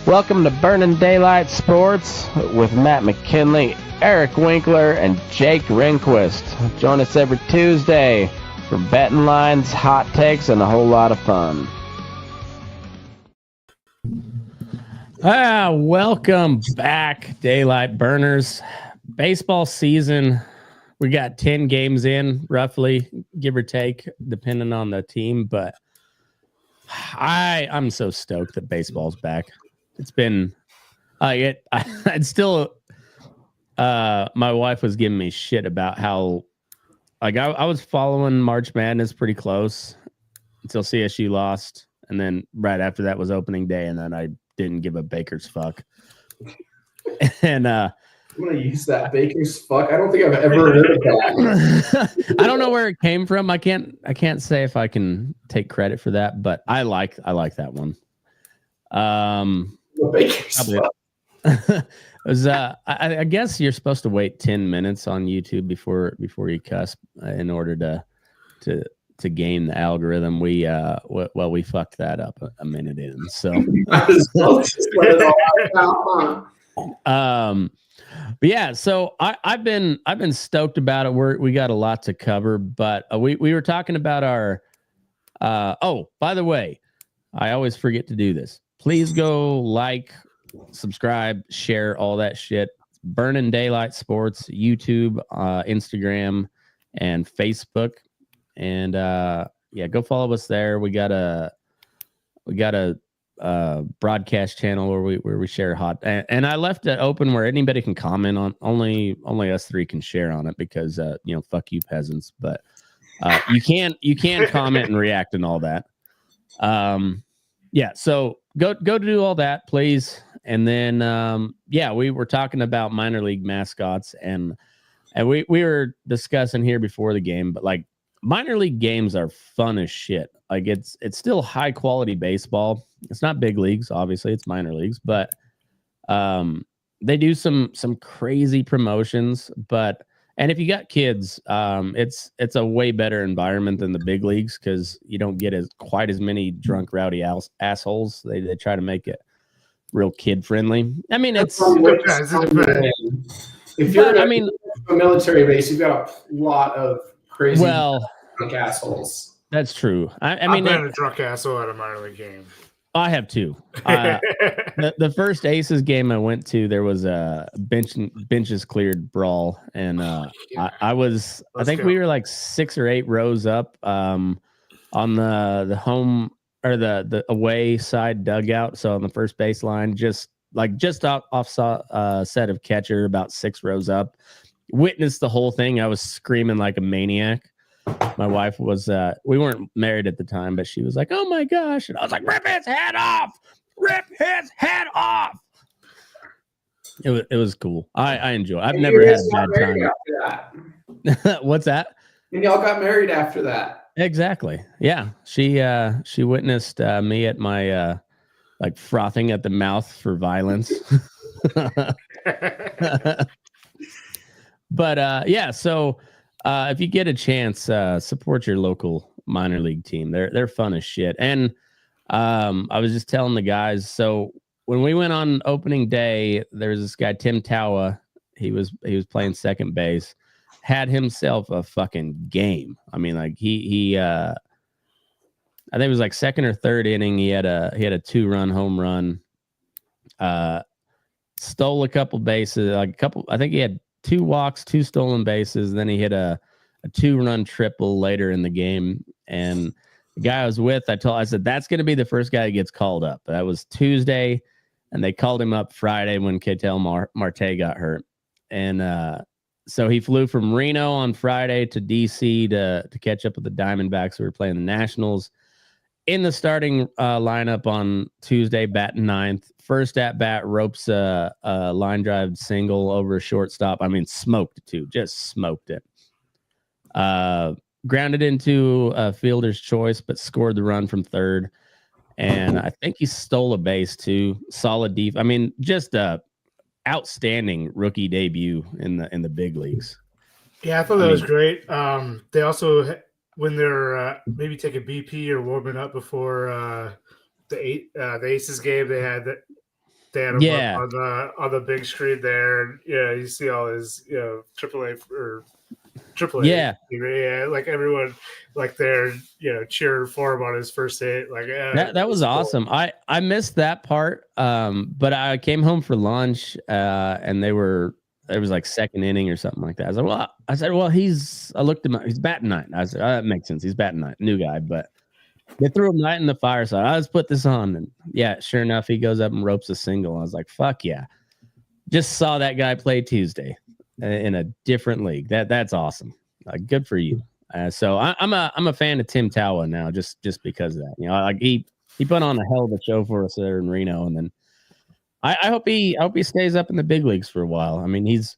Welcome to Burnin Daylight Sports with Matt McKinley, Eric Winkler, and Jake Rehnquist. Join us every Tuesday for betting lines, hot takes, and a whole lot of fun. Welcome back, Daylight Burners. Baseball season, we got 10 games in, roughly, give or take, depending on the team. But I'm so stoked that baseball's back. It's been, it's still, my wife was giving me shit about how, like, I was following March Madness pretty close until CSU lost. And then right after that was opening day. And then I didn't give a baker's fuck. And, I'm going to use that baker's fuck. I don't think I've ever heard of that. I don't know where it came from. I can't say if I can take credit for that, but I like that one. It was, I guess you're supposed to wait 10 minutes on YouTube before you cuss in order to game the algorithm. We fucked that up a minute in. So but yeah, so I've been stoked about it. We got a lot to cover, but we were talking about our by the way, I always forget to do this. Please go like, subscribe, share, all that shit. Burnin Daylight Sports, YouTube, Instagram, and Facebook. And go follow us there. We got a broadcast channel where we share hot, and I left it open where anybody can comment on. Only us three can share on it because fuck you peasants. But you can comment and react and all that. So go do all that, please. And then we were talking about minor league mascots, and we were discussing here before the game, but like minor league games are fun as shit. Like it's still high quality baseball. It's not big leagues, obviously, it's minor leagues, but they do some crazy promotions. And if you got kids, it's a way better environment than the big leagues because you don't get quite as many drunk, rowdy assholes. They try to make it real kid friendly. I mean, if you're in a military base, you've got a lot of crazy drunk assholes. That's true. I mean, I've been a drunk asshole at a minor league game. I have too. The first Aces game I went to, there was a benches cleared brawl, and I think we were like 6 or 8 rows up on the home or the away side dugout. So on the first baseline, just off set of catcher, about 6 rows up. Witnessed the whole thing. I was screaming like a maniac. My wife was, we weren't married at the time, but she was like, "Oh my gosh." And I was like, "Rip his head off! Rip his head off!" It was cool. I enjoy it. I've never had a bad time. What's that? And y'all got married after that. Exactly. Yeah. She witnessed me at my, like frothing at the mouth for violence. But, so, if you get a chance, support your local minor league team. They're fun as shit. And I was just telling the guys. So when we went on opening day, there was this guy Tim Tawa. He was playing second base. Had himself a fucking game. I mean, like he I think it was like second or third inning. He had a 2-run home run. Stole a couple bases. I think he had 2 walks, 2 stolen bases. Then he hit a 2-run triple later in the game. And the guy I was with, I said, that's going to be the first guy that gets called up. That was Tuesday, and they called him up Friday when Ketel Marte got hurt. And so he flew from Reno on Friday to D.C. to catch up with the Diamondbacks who were playing the Nationals. In the starting lineup on Tuesday, batting 9th. First at bat, ropes a line drive single over a shortstop. I mean, smoked it too. Just smoked it. Grounded into a fielder's choice, but scored the run from third. And I think he stole a base too. Solid deep. I mean, just a outstanding rookie debut in the big leagues. Yeah, I thought that was great. They also, when they're maybe taking BP or warming up before the Aces game, they had They had him on the big screen there. And, you see all his AAA or AAA. Yeah, like everyone, like they're cheering for him on his first hit. Like that was awesome. Cool. I missed that part. But I came home for lunch, and it was like second inning or something like that. I said, I looked at him, he's batting ninth. I said, that makes sense. He's batting ninth, new guy, but they threw him right in the fire. So let's put this on. And yeah, sure enough, he goes up and ropes a single. I was like, fuck yeah. Just saw that guy play Tuesday in a different league. That's awesome. Good for you. So I'm a fan of Tim Tawa now, just because of that. Like he put on a hell of a show for us there in Reno, and then I hope he stays up in the big leagues for a while. I mean, he's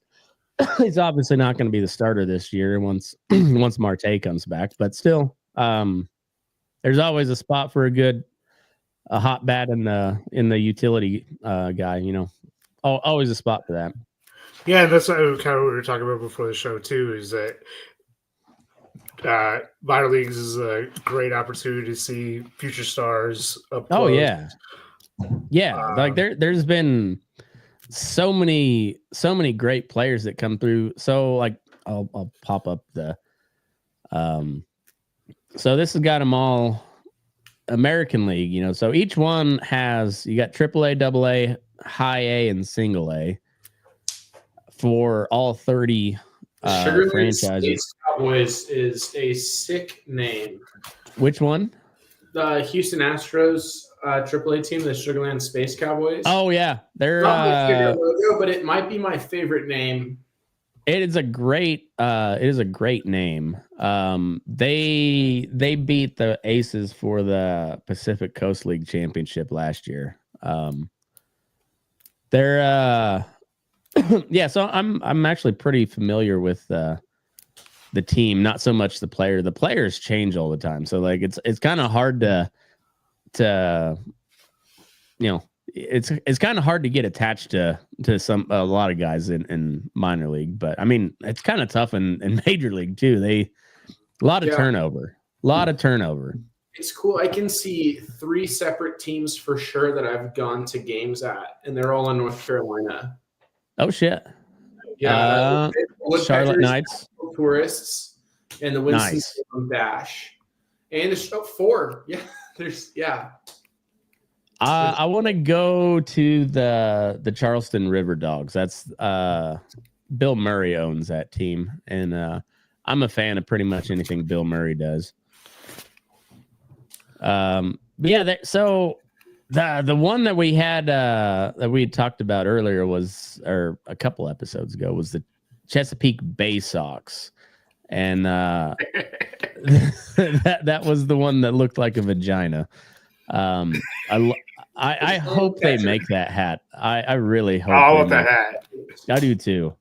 obviously not going to be the starter this year once Marte comes back, but still, there's always a spot for a hot bat in the utility guy. Always a spot for that. Yeah, that's kind of what we were talking about before the show too. Is that minor leagues is a great opportunity to see future stars up close. Oh yeah. Like there's been so many great players that come through. So like I'll pop up the so this has got them all American League, so each one has, you got AAA, AA, high A, and single A for all 30 franchises. Space Cowboys is a sick name. Which one? The Houston Astros AAA team, the Sugarland Space Cowboys. Oh yeah, they're not my favorite logo, but it might be my favorite name. It is a great name. They beat the Aces for the Pacific Coast League Championship last year. They're yeah, so I'm actually pretty familiar with the team, not so much the player. The players change all the time, so like it's kind of hard to it's kind of hard to get attached to a lot of guys in minor league, but I mean it's kind of tough in major league too. A lot of turnover. It's cool. I can see 3 separate teams for sure that I've gone to games at, and they're all in North Carolina. Oh shit! Yeah, Charlotte Knights, Tourists, and the Winston-Salem Dash, and there's 4. Yeah, I want to go to the Charleston River Dogs. That's Bill Murray owns that team, and I'm a fan of pretty much anything Bill Murray does. But yeah, so the one that we had talked about earlier or a couple episodes ago, was the Chesapeake Bay Sox, and that was the one that looked like a vagina. I hope they make that hat. I really hope. I want that hat. I do too.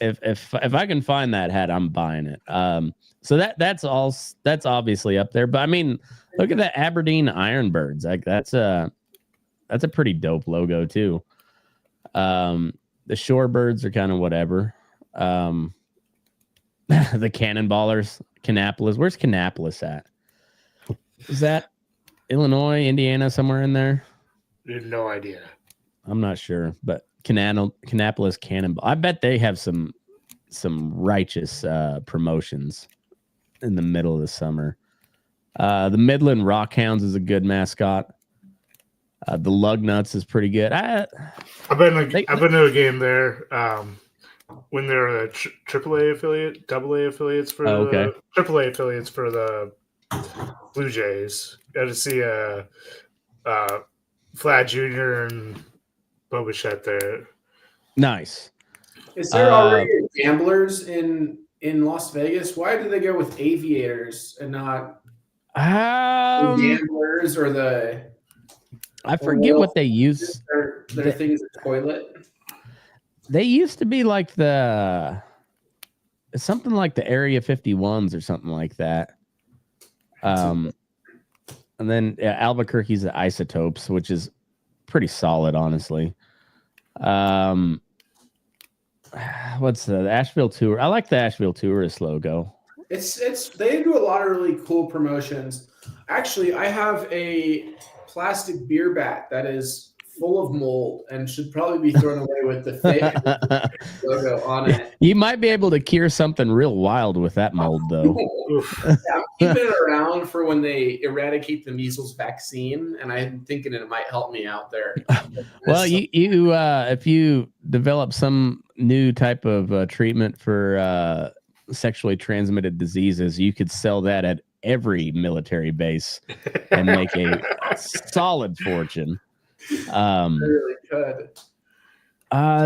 If I can find that hat, I'm buying it. So that's obviously up there. But I mean, look at the Aberdeen Ironbirds. Like that's a pretty dope logo too. The Shorebirds are kind of whatever. The Cannonballers, Kannapolis. Where's Kannapolis at? Is that Illinois, Indiana, somewhere in there? No idea. I'm not sure, but Kannapolis Cannonball. I bet they have some righteous promotions in the middle of the summer. The Midland Rockhounds is a good mascot. The Lugnuts is pretty good. I've been to a game there when they're a AAA affiliate, AA affiliates for the AAA affiliates for the Blue Jays. Got to see Vlad Jr. and Bo Bichette there. Nice. Is there already gamblers in Las Vegas? Why do they go with aviators and not gamblers or the? I forget what they use. Their things at toilet. They used to be like something like the Area 51s or something like that. And then Albuquerque's the Isotopes, which is pretty solid, honestly. What's the Asheville Tour? I like the Asheville Tourist logo. It's they do a lot of really cool promotions. Actually, I have a plastic beer bat that is full of mold and should probably be thrown away with the fake logo on it. You might be able to cure something real wild with that mold, though. Yeah, I'm keeping it around for when they eradicate the measles vaccine, and I'm thinking it might help me out there. Well, you if you develop some new type of treatment for sexually transmitted diseases, you could sell that at every military base and make a solid fortune. I really could.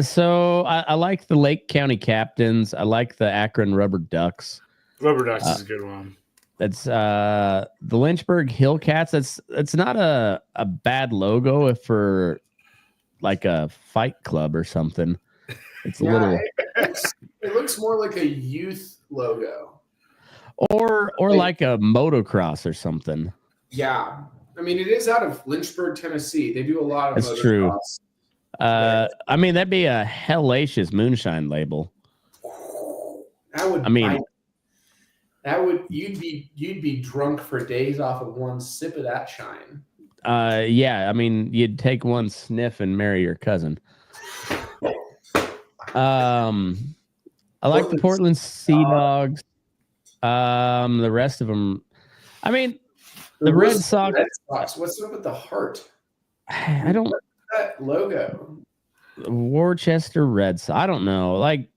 So I like the Lake County Captains. I like the Akron Rubber Ducks. Rubber Ducks is a good one. That's the Lynchburg Hillcats. It's not a bad logo if for like a fight club or something. It's a little. It looks more like a youth logo, or like a motocross or something. Yeah, I mean it is out of Lynchburg, Tennessee. They do a lot of. That's true. I mean that'd be a hellacious moonshine label. That would. I mean. That would you'd be drunk for days off of one sip of that shine. Yeah, I mean you'd take one sniff and marry your cousin. I like the Portland Sea Dogs. The rest of them, I mean, the Red Sox. What's up with the heart? I don't. That logo. Worcester Red Sox. I don't know. Like.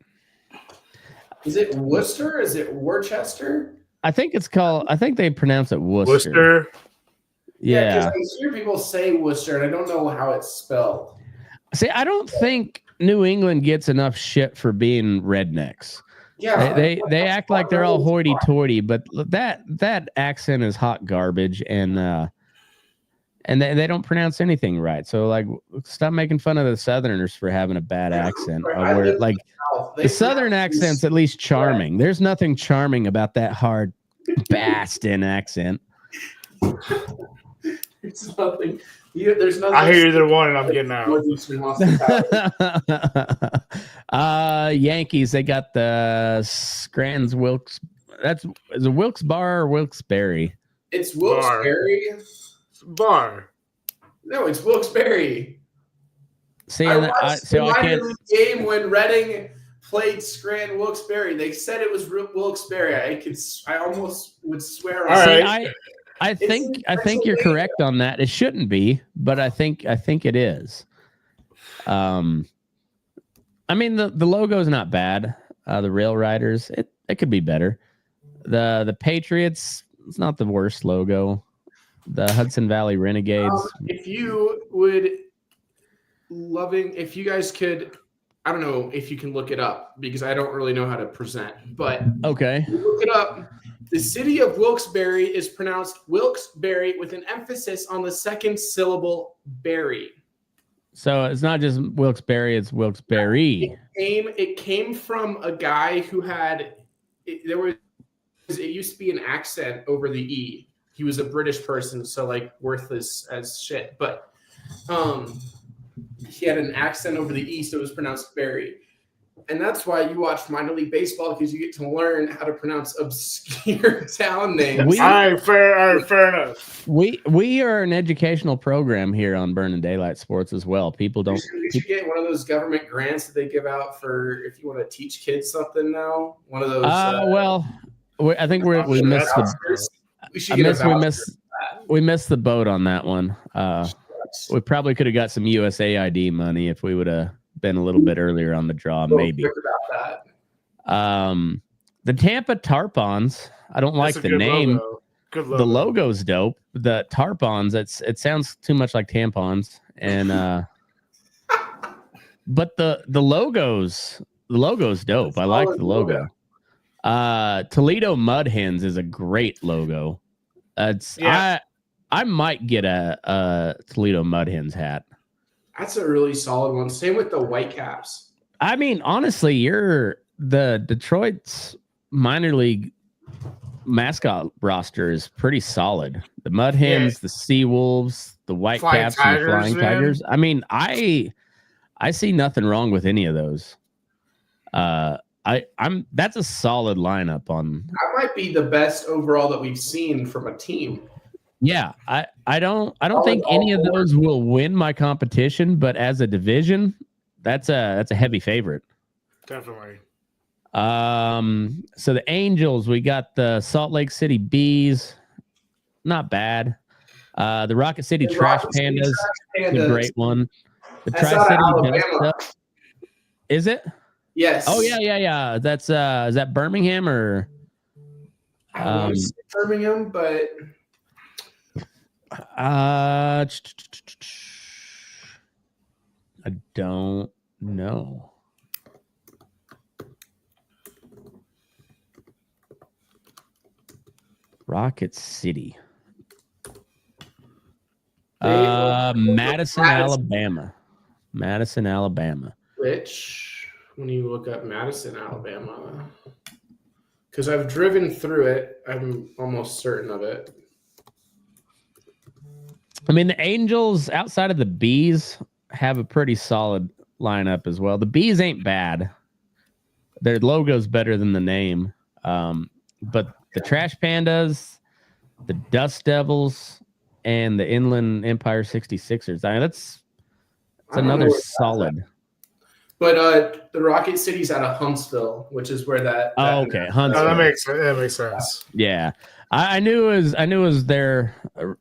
Is it Worcester? Is it Worcester? I think it's called. I think they pronounce it Worcester. Worcester. Yeah, because I hear people say Worcester, and I don't know how it's spelled. See, I don't think New England gets enough shit for being rednecks. Yeah, they act like they're all hoity-toity, but that accent is hot garbage, and they don't pronounce anything right. So like, stop making fun of the Southerners for having a bad accent. Where like. The Southern accent's at least charming. There's nothing charming about that hard Boston accent. It's nothing. There's nothing. I hear either one, and I'm getting out. Yankees. They got the Scranton's Wilkes. Is it Wilkes Bar or Wilkes-Barre? It's Wilkes-Barre. Bar. No, it's Wilkes-Barre. See, I watched so I can't. Game when Reading played Scranton Wilkes-Barre. They said it was Wilkes-Barre. I almost would swear on it. I think you're correct on that. It shouldn't be, but I think it is. I mean the logo is not bad. The Rail Riders, it could be better. The Patriots, it's not the worst logo. The Hudson Valley Renegades. If you guys could, I don't know if you can look it up because I don't really know how to present, but okay, look it up. The city of Wilkes-Barre is pronounced Wilkes-Barre with an emphasis on the second syllable berry. So it's not just Wilkes-Barre, it's Wilkes-Barre. It came from a guy who had it used to be an accent over the E. He was a British person, so like worthless as shit, but he had an accent over the E, so it was pronounced Barry. And that's why you watch minor league baseball, because you get to learn how to pronounce obscure town names. Fair enough. We are an educational program here on Burnin Daylight Sports as well. People don't. You should get one of those government grants that they give out for if you want to teach kids something now. One of those. I think we missed we missed the boat on that one. We probably could have got some USAID money if we would have been a little bit earlier on the draw, maybe. About that. The Tampa Tarpons, I don't like the name. Logo. Good logo. The logo's dope. The Tarpons, it sounds too much like tampons, and but the logo's dope. I like the logo. Toledo Mud Hens is a great logo. I might get a Toledo Mud Hens hat. That's a really solid one. Same with the Whitecaps. I mean, honestly, the Detroit's minor league mascot roster is pretty solid. The Mud Hens, the Sea Wolves, the Whitecaps, and the Flying Tigers. I mean, I see nothing wrong with any of those. That's a solid lineup on. That might be the best overall that we've seen from a team. Yeah, I don't think any of those will win my competition, but as a division, that's a heavy favorite. Definitely. So the Angels, we got the Salt Lake City Bees, not bad. The Rocket City Trash Pandas, is a great one. The Tri-City Dust. Is it? Yes. Oh yeah. That's is that Birmingham or? I want to say Birmingham, but I don't know. Rocket City. Madison, Alabama. Madison, Alabama. Which, when you look up Madison, Alabama, because I've driven through it, I'm almost certain of it. I mean, the Angels, outside of the Bees, have a pretty solid lineup as well. The Bees ain't bad. Their logo's better than the name. But the Trash Pandas, the Dust Devils, and the Inland Empire 66ers. I mean, that's another solid. But the Rocket City's out of Huntsville, which is where that. Okay, Huntsville. Oh, that makes sense. Yeah, I knew it was there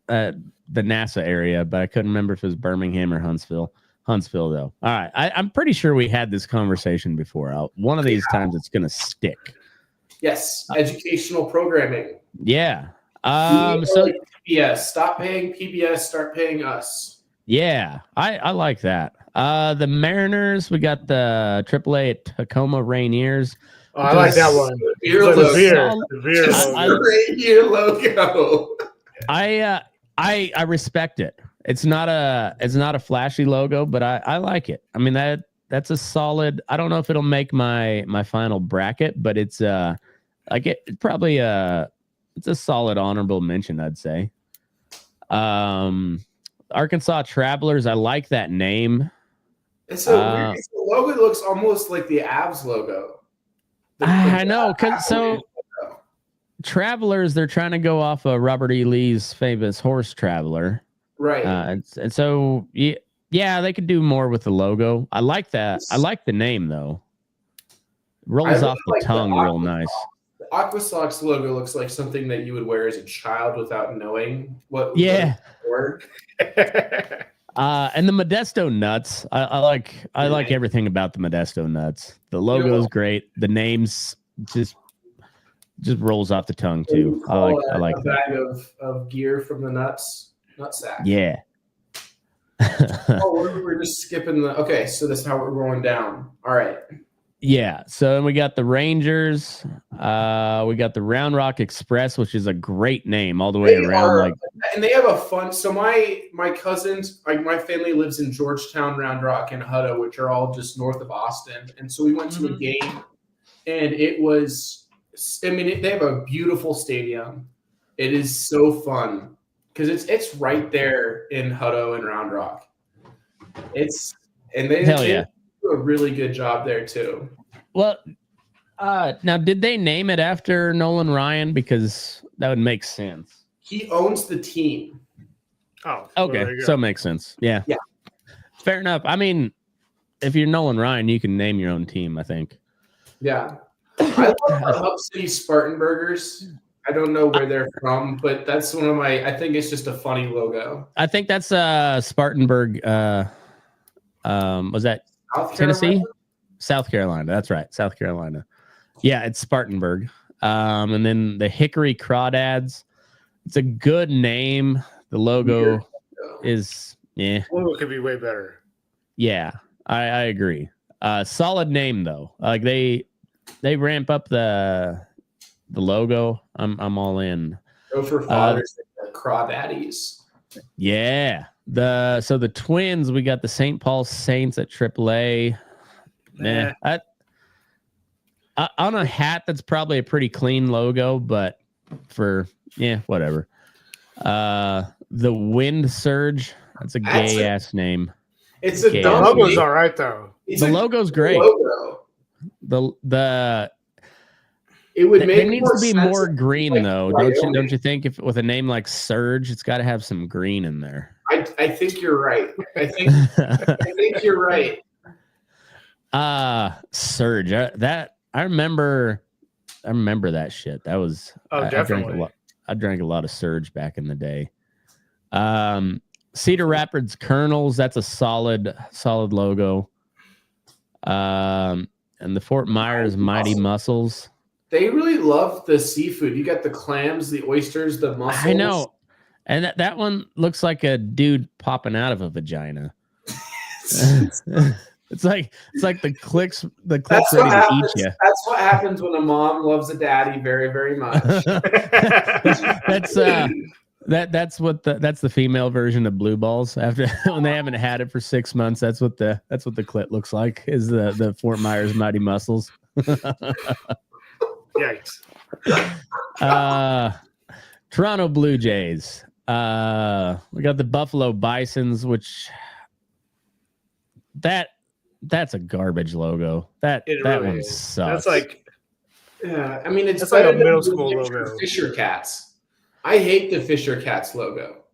at the NASA area, but I couldn't remember if it was Birmingham or Huntsville. Huntsville, though. All right, I'm pretty sure we had this conversation before. One of these times, it's gonna stick. Yes, educational programming. Yeah. So PBS, stop paying PBS, start paying us. Yeah, I like that. The Mariners, we got the AAA Tacoma Rainiers. Oh, I like that one. The Rainier logo. I respect it. It's not a flashy logo, but I like it. I mean that's a solid. I don't know if it'll make my final bracket, but it's probably it's a solid honorable mention, I'd say. Arkansas Travelers, I like that name. It's so weird. The logo looks almost like the Avs logo. I know, Travelers, they're trying to go off of Robert E. Lee's famous horse Traveler. Right. And so, yeah, they could do more with the logo. I like that. I like the name, though. Rolls off the tongue real nice. The Aquasox logo looks like something that you would wear as a child without knowing what. Yeah. Work. And the Modesto nuts. I like everything about the Modesto nuts. The logo is great. The names just rolls off the tongue too. I like a bag of gear from the nutsack. Yeah. We're just skipping okay, so this is how we're going down. All right. Yeah. So we got the Rangers. We got the Round Rock Express, which is a great name all the way around. And they have a fun. So my cousins, my family lives in Georgetown, Round Rock, and Hutto, which are all just north of Austin. And so we went to a game, and it was. I mean, they have a beautiful stadium. It is so fun because it's right there in Hutto and Round Rock. They do a really good job there too. Well, now did they name it after Nolan Ryan? Because that would make sense. He owns the team. Oh, okay, well, so it makes sense. Yeah, fair enough. I mean, if you're Nolan Ryan, you can name your own team, I think. Yeah. I love the Hub City Spartan Burgers. I don't know where they're from, but that's one of I think it's just a funny logo. I think that's Spartanburg. Was that Tennessee? South Carolina. That's right. South Carolina. Yeah, it's Spartanburg. And then the Hickory Crawdads. It's a good name. The logo is logo could be way better. Yeah, I agree. Solid name though. Like they ramp up the logo. I'm all in. Go for fathers, the Crawdaddies. Yeah. The Twins, we got the St. Paul Saints at AAA. Nah. On a hat, that's probably a pretty clean logo, but whatever. The Wind Surge, that's a gay ass name. It's a the logo's all right though. The logo's great. Logo. It would make It needs more to be sense more if it was green, like though. Wyoming. Don't you think? If with a name like Surge, it's got to have some green in there. I think you're right. I think you're right. Surge. I remember that shit. That was definitely. I drank a lot of Surge back in the day. Cedar Rapids Kernels. That's a solid logo. And the Fort Myers Mighty Mussels. They really love the seafood. You got the clams, the oysters, the mussels. I know. And that one looks like a dude popping out of a vagina. It's like the clicks ready to eat you. That's what happens when a mom loves a daddy very, very much. That's the female version of blue balls. After when they haven't had it for 6 months, that's what the clit looks like. Is the Fort Myers Mighty Mussels. Yikes. Toronto Blue Jays. We got the Buffalo Bisons, which that's a garbage logo. That really one is. sucks. That's like, yeah, I mean, it's like a better middle than school the logo. Fisher Cats. I hate the Fisher Cats logo.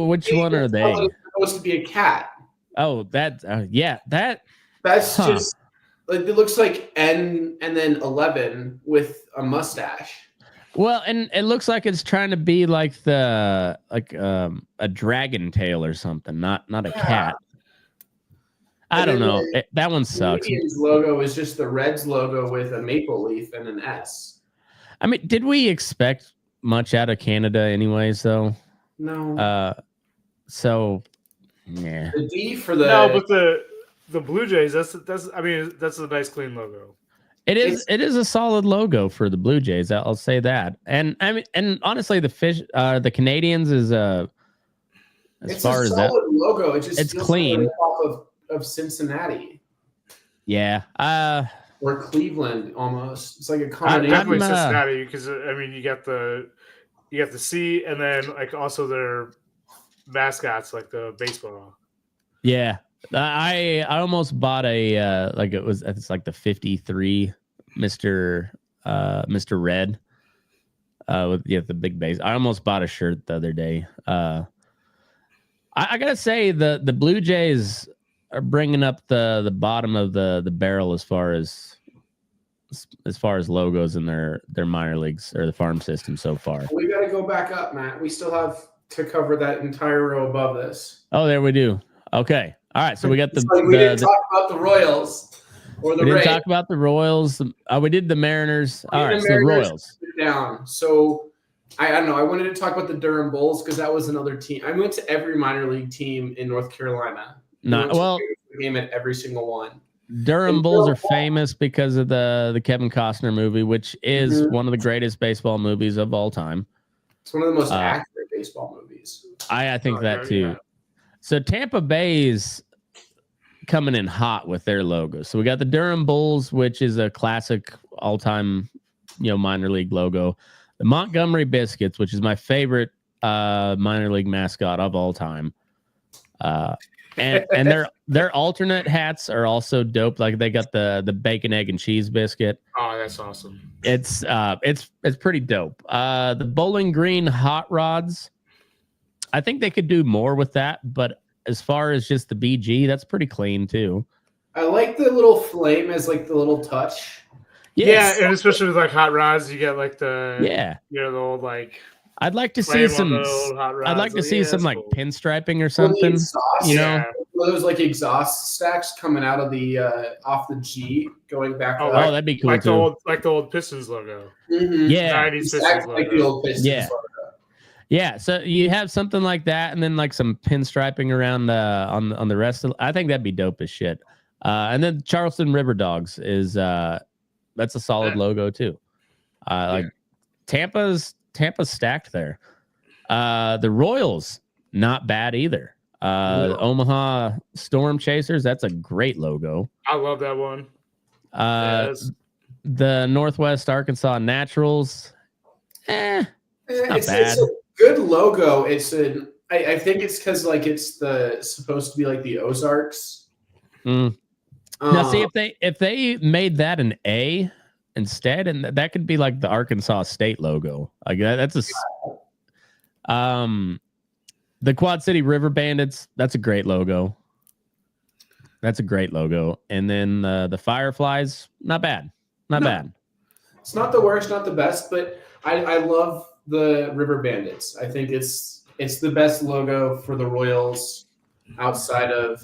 Which one are they? It's supposed to be a cat. Oh, that's just like it looks like N and then 11 with a mustache. Well, and it looks like it's trying to be like a dragon tail or something, not a cat. I don't know. That one sucks. Canadian's logo is just the Reds logo with a maple leaf and an S. I mean, did we expect much out of Canada anyways, though? No. So, yeah. The D for the... No, but the Blue Jays, that's a nice clean logo. It is a solid logo for the Blue Jays. I'll say that. And I mean, and honestly, the Canadians is as far as that logo. It just it's feels clean. like off of Cincinnati. Yeah. Or Cleveland almost. It's like a combination. Definitely Cincinnati, because I mean you got the C, and then like also their mascots, like the baseball. Yeah. I almost bought a it's like the 53 Mr. Red with the big base. I almost bought a shirt the other day. I gotta say the Blue Jays are bringing up the bottom of the barrel as far as logos in their minor leagues or the farm system so far. We got to go back up, Matt. We still have to cover that entire row above this. Oh, there we do. Okay. All right. So we got we didn't talk about the Royals or the Rays. We didn't talk about the Royals. We did the Mariners. All right. So the Royals. Down. So I don't know. I wanted to talk about the Durham Bulls because that was another team. I went to every minor league team in North Carolina. Game at every single one. Durham Bulls are famous because of the Kevin Costner movie, which is one of the greatest baseball movies of all time. It's one of the most accurate baseball movies. I think that too. Yeah. So Tampa Bay's coming in hot with their logo. So we got the Durham Bulls, which is a classic all-time, minor league logo. The Montgomery Biscuits, which is my favorite minor league mascot of all time. And their alternate hats are also dope. Like they got the bacon, egg, and cheese biscuit. Oh, that's awesome. It's pretty dope. The Bowling Green Hot Rods, I think they could do more with that, but as far as just the BG, that's pretty clean too. I like the little flame as like the little touch. Yes. Yeah, and especially with like hot rods, you get like the the old like. I'd like to see some. I'd like to see some like pinstriping or something. Those like exhaust stacks coming out of the off the G going back. Oh, that'd be cool too. Like the old Pistons logo. Mm-hmm. Yeah, 90s Pistons logo. Like the old Pistons logo. Yeah, so you have something like that, and then like some pinstriping around on the rest of. I think that'd be dope as shit. And then Charleston River Dogs is that's a solid logo too. Like Tampa's stacked there. The Royals, not bad either. The Omaha Storm Chasers, that's a great logo. I love that one. The Northwest Arkansas Naturals, it's not bad. It's a good logo. I think it's because like it's supposed to be like the Ozarks. Now, see if they made that an A instead, and that could be like the Arkansas State logo. Like that's the Quad City River Bandits. That's a great logo. That's a great logo. And then the Fireflies, not bad. Not bad. It's not the worst, not the best, but I love the River Bandits. I think it's the best logo for the Royals outside of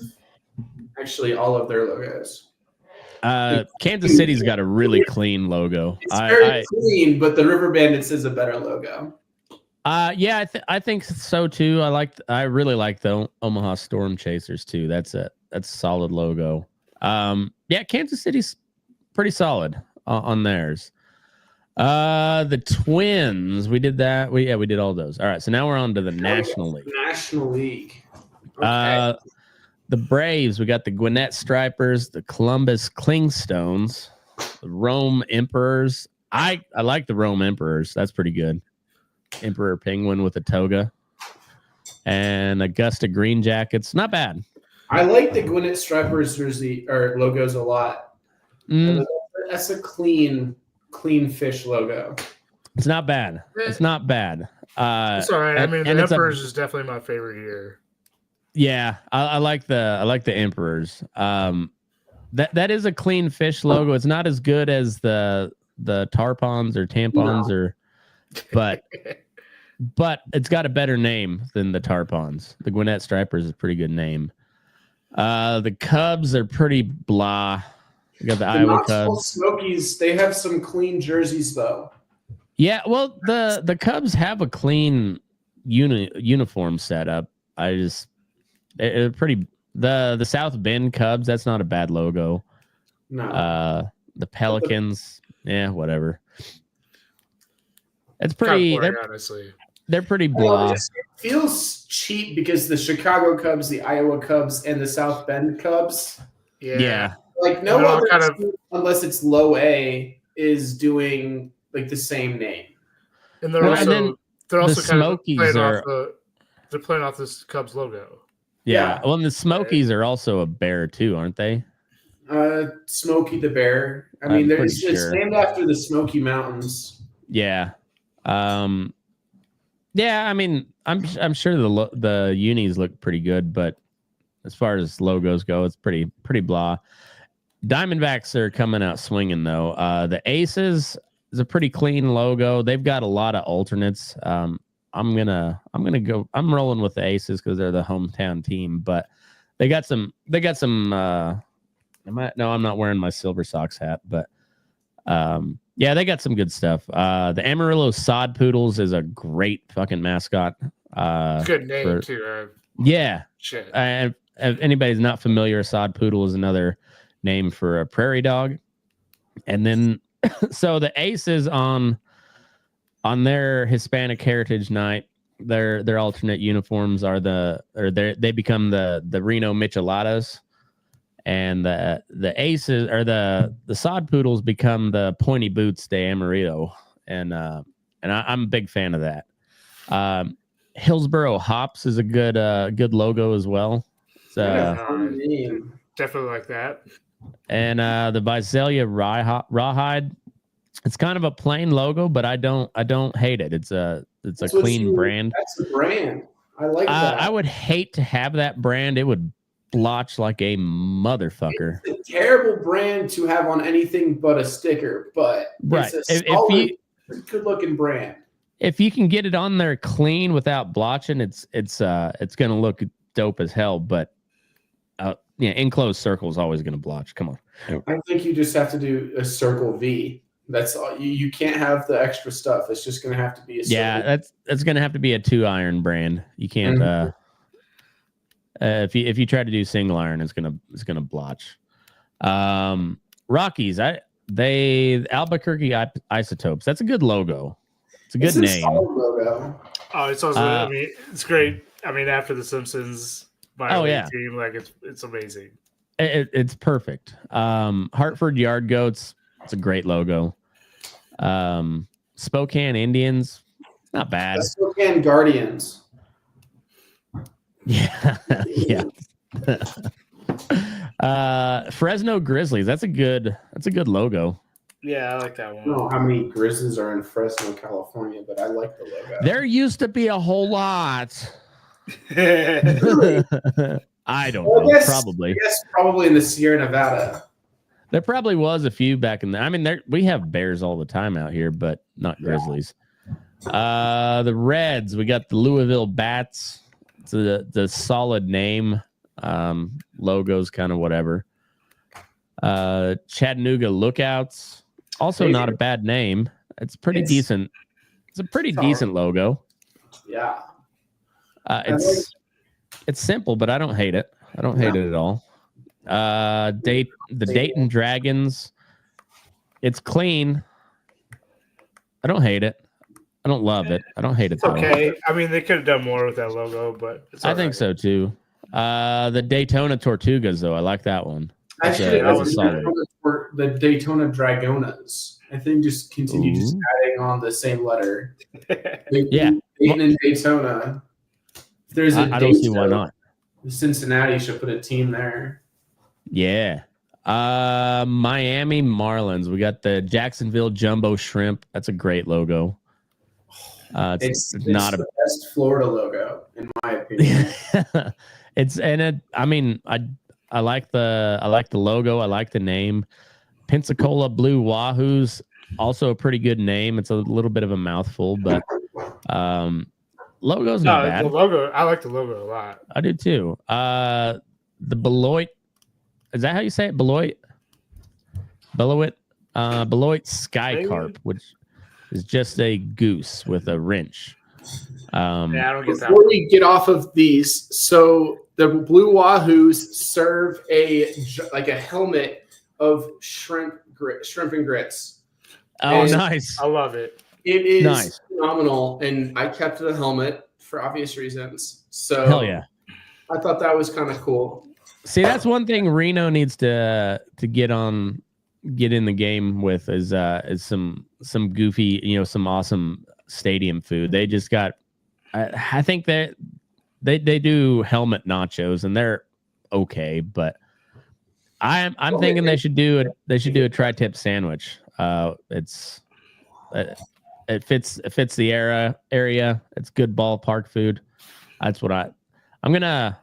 actually all of their logos. Kansas City's got a really clean logo. It's very clean, but the River Bandits is a better logo. Yeah, I think so too. I really like the Omaha Storm Chasers too. That's a solid logo. Yeah, Kansas City's pretty solid on theirs. The Twins, we did that. We did all those. All right, so now we're on to the National League. National League. Okay. The Braves, we got the Gwinnett Stripers, the Columbus Clingstones, the Rome Emperors. I like the Rome Emperors. That's pretty good. Emperor Penguin with a toga. And Augusta Green Jackets. Not bad. I like the Gwinnett Stripers jersey or logos a lot. That's a clean fish logo. It's not bad. It's not bad. It's all right. I mean, the Emperors is definitely my favorite here. Yeah, I like the Emperors. That is a clean fish logo. It's not as good as the tarpons or tampons but it's got a better name than the tarpons. The Gwinnett Stripers is a pretty good name. The Cubs are pretty blah. You got the Iowa Cubs. Smokies, they have some clean jerseys though. Yeah, well, the Cubs have a clean uniform setup. They're pretty. The South Bend Cubs, that's not a bad logo. No. The Pelicans, yeah, whatever. It's pretty. Honestly, they're pretty blah. It feels cheap because the Chicago Cubs, the Iowa Cubs, and the South Bend Cubs. Yeah. Like no other team, unless it's low A, is doing like the same name. And they're also kind of playing off this Cubs logo. Yeah. Well, and the Smokies are also a bear too, aren't they? Smokey the Bear. I mean, it's named after the Smoky Mountains. Yeah. Yeah. I mean, I'm sure the unis look pretty good, but as far as logos go, it's pretty blah. Diamondbacks are coming out swinging though. The Aces is a pretty clean logo. They've got a lot of alternates. I'm rolling with the Aces because they're the hometown team, but they got some. I'm not wearing my Silver Sox hat, but yeah, they got some good stuff. The Amarillo Sod Poodles is a great fucking mascot. Good name too. Yeah. Shit. If anybody's not familiar, a Sod Poodle is another name for a prairie dog. And then, so the Aces on their Hispanic Heritage Night, their alternate uniforms are they become the Reno Micheladas, and the Aces or the Sod Poodles become the Pointy Boots de Amarillo, and I'm a big fan of that. Hillsboro Hops is a good logo as well. Definitely like that. And the Visalia Rawhide, it's kind of a plain logo, but I don't hate it. It's a clean brand. That's a brand. I like that. I would hate to have that brand. It would blotch like a motherfucker. It's a terrible brand to have on anything but a sticker, but it's a solid, good looking brand. If you can get it on there clean without blotching, it's gonna look dope as hell. But enclosed circle is always gonna blotch. Come on. I think you just have to do a circle V. That's all. You can't have the extra stuff. It's just gonna have to be a circle. Yeah, that's gonna have to be a 2-iron brand. You can't. If you try to do single iron, it's gonna blotch. Rockies, Albuquerque Isotopes. That's a good logo. It's a good name. Logo. Oh, it's also. I mean, it's great. I mean, after the Simpsons team, like it's amazing. It's perfect. Hartford Yard Goats. It's a great logo. Spokane Indians. Not bad. The Spokane Guardians. Yeah. Yeah. Fresno Grizzlies. That's a good logo. Yeah, I like that I don't know one. how many Grizzlies are in Fresno, California, but I like the logo. There used to be a whole lot. Really? I don't Well, know. Probably. Yes, probably in the Sierra Nevada. There probably was a few back in there. I mean, we have bears all the time out here, but not Grizzlies. The Reds, we got the Louisville Bats. It's the solid name. Logos kind of whatever. Chattanooga Lookouts, also not a bad name. It's pretty decent. It's a pretty decent logo. Yeah. It's simple, but I don't hate it. I don't hate it at all. The Dayton Dragons. It's clean. I don't hate it. I don't love it. I don't hate it. It's okay. I mean, they could have done more with that logo, but it's I think so too. The Daytona Tortugas, though, I like that one. Actually, that was solid. For the Daytona Dragonas. I think just continue just adding on the same letter. Dayton and Daytona. If there's a I don't see why not. Cincinnati should put a team there. Yeah. Miami Marlins. We got the Jacksonville Jumbo Shrimp. That's a great logo. It's not the best Florida logo, in my opinion. I like the logo. I like the name. Pensacola Blue Wahoos, also a pretty good name. It's a little bit of a mouthful, but logo's not bad. The logo, I like the logo a lot. I do too. The Beloit, is that how you say it? Beloit Sky Carp, which is just a goose with a wrench. I don't get that. Before we get off of these, so the Blue Wahoos serve a helmet of shrimp and grits. Oh, nice! I love it. It is phenomenal, and I kept the helmet for obvious reasons. So hell yeah! I thought that was kind of cool. See, that's one thing Reno needs to get in the game with is some goofy, some awesome stadium food. They just got, I think they do helmet nachos and they're okay, but I'm thinking they should do a tri-tip sandwich. It fits the area. It's good ballpark food. That's what I'm gonna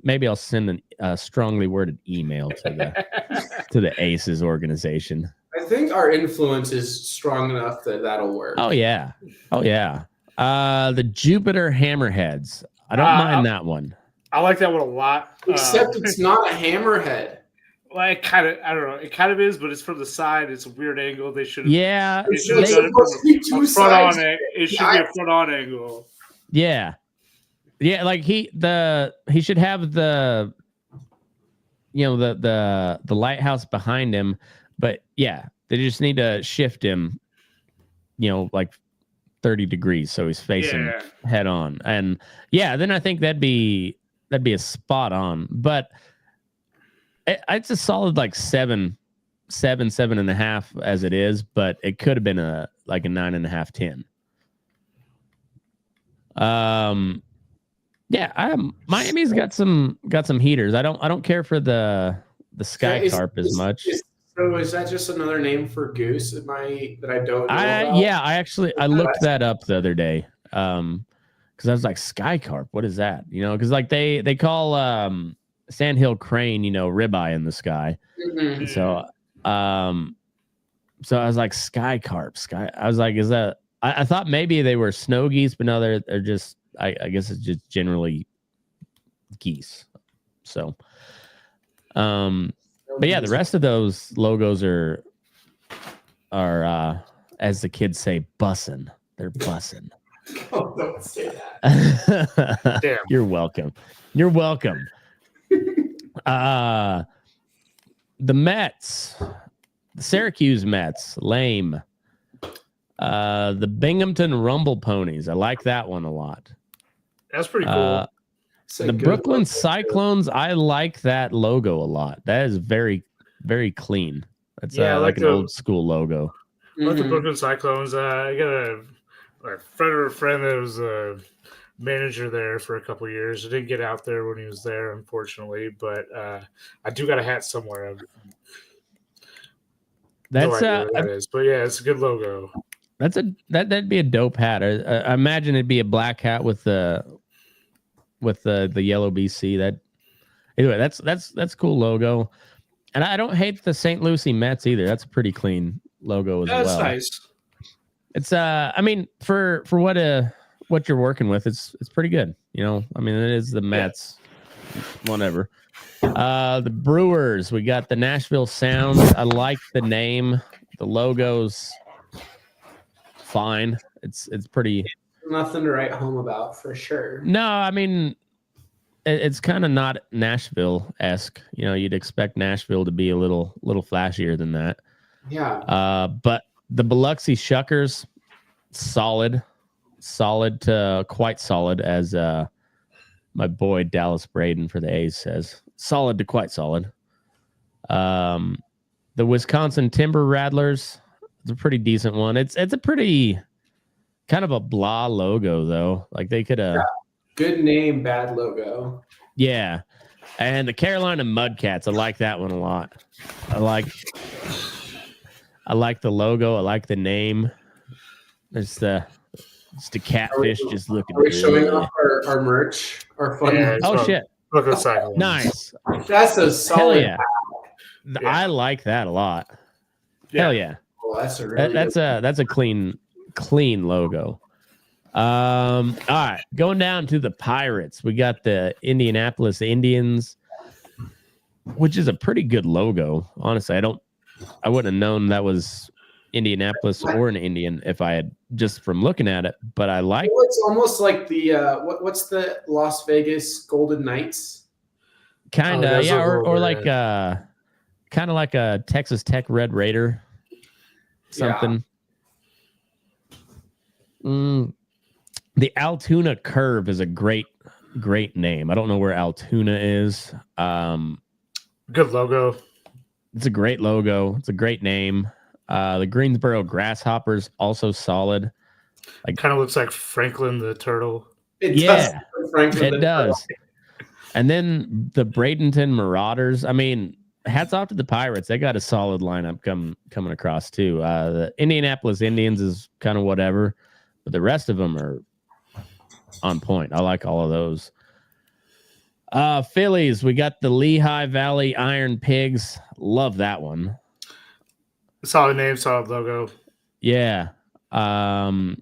maybe I'll send a strongly worded email to the Aces organization. I think our influence is strong enough that that'll work. Oh yeah. The Jupiter Hammerheads. I don't mind that one. I like that one a lot. Except it's not a hammerhead. Well, I don't know. It kind of is, but it's from the side. It's a weird angle. They should. Yeah. It should be front on it. It should be a front on angle. Yeah. Yeah, like he should have the lighthouse behind him, but yeah, they just need to shift him, like 30 degrees so he's facing head on. And yeah, then I think that'd be a spot on. But it's a solid like 7.5 as it is, but it could have been a 9.5, 10. Yeah, Miami's got some heaters. I don't care for the Sky Carp as much. So is that just another name for goose that I don't know about? Yeah, I looked that up the other day. Because I was like, Sky Carp, what is that? Because like they call sandhill crane, ribeye in the sky. Mm-hmm. So so I was like, Sky Carp. I was like, is that? I thought maybe they were snow geese, but no, they're just. I guess it's just generally geese. So, but yeah, the rest of those logos are as the kids say, bussin'. They're bussin'. Oh, don't say that. Damn. You're welcome. The Mets, the Syracuse Mets, lame. The Binghamton Rumble Ponies. I like that one a lot. That's pretty cool. The Brooklyn Cyclones, I like that logo a lot. That is very, very clean. That's like an old school logo. I like the Brooklyn Cyclones. I got a friend that was a manager there for a couple of years. I didn't get out there when he was there, unfortunately, but I do got a hat somewhere. That's no idea what that is, but yeah, it's a good logo. That'd be a dope hat. I imagine it'd be a black hat with the yellow BC. Anyway, that's cool logo. And I don't hate the St. Lucie Mets either. That's a pretty clean logo as well. That's nice. It's I mean, for what you're working with, it's pretty good. You know, I mean, it is the Mets. Yeah. Whatever. The Brewers, we got the Nashville Sounds. I like the name. The logo's fine. It's pretty. Nothing to write home about for sure. No, I mean, it's kind of not Nashville-esque. You know, you'd expect Nashville to be a little flashier than that. Yeah. But the Biloxi Shuckers, solid to quite solid, as my boy Dallas Braden for the A's says. Solid to quite solid. The Wisconsin Timber Rattlers, it's a pretty decent one. It's a pretty kind of a blah logo though. Like they could have. Yeah. Good name, bad logo. Yeah. And the Carolina Mudcats, I like that one a lot. I like the logo. I like the name. It's the catfish just looking. Are we showing off our merch? Our fun. Yeah, oh shit! Look at the Nice. That's a solid. Hell yeah. I like that a lot. Yeah. Hell yeah. Well, that's a really that's a clean logo. All right, going down to the Pirates, we got the Indianapolis Indians, which is a pretty good logo. Honestly, I wouldn't have known that was Indianapolis or an Indian if I had just from looking at it. But I like. Well, it's almost like the what's the Las Vegas Golden Knights? Kind of, yeah, or like kind of like a Texas Tech Red Raider, something. Yeah. The Altoona Curve is a great name. I don't know where Altoona is. Good logo. It's a great logo. It's a great name. The Greensboro Grasshoppers, also solid. Like kind of looks like Franklin the Turtle. It does. And then the Bradenton Marauders. I mean, hats off to the Pirates. They got a solid lineup coming across too. The Indianapolis Indians is kind of whatever, but the rest of them are on point. I like all of those. Phillies, we got the Lehigh Valley Iron Pigs. Love that one. Solid name, solid logo. Yeah. The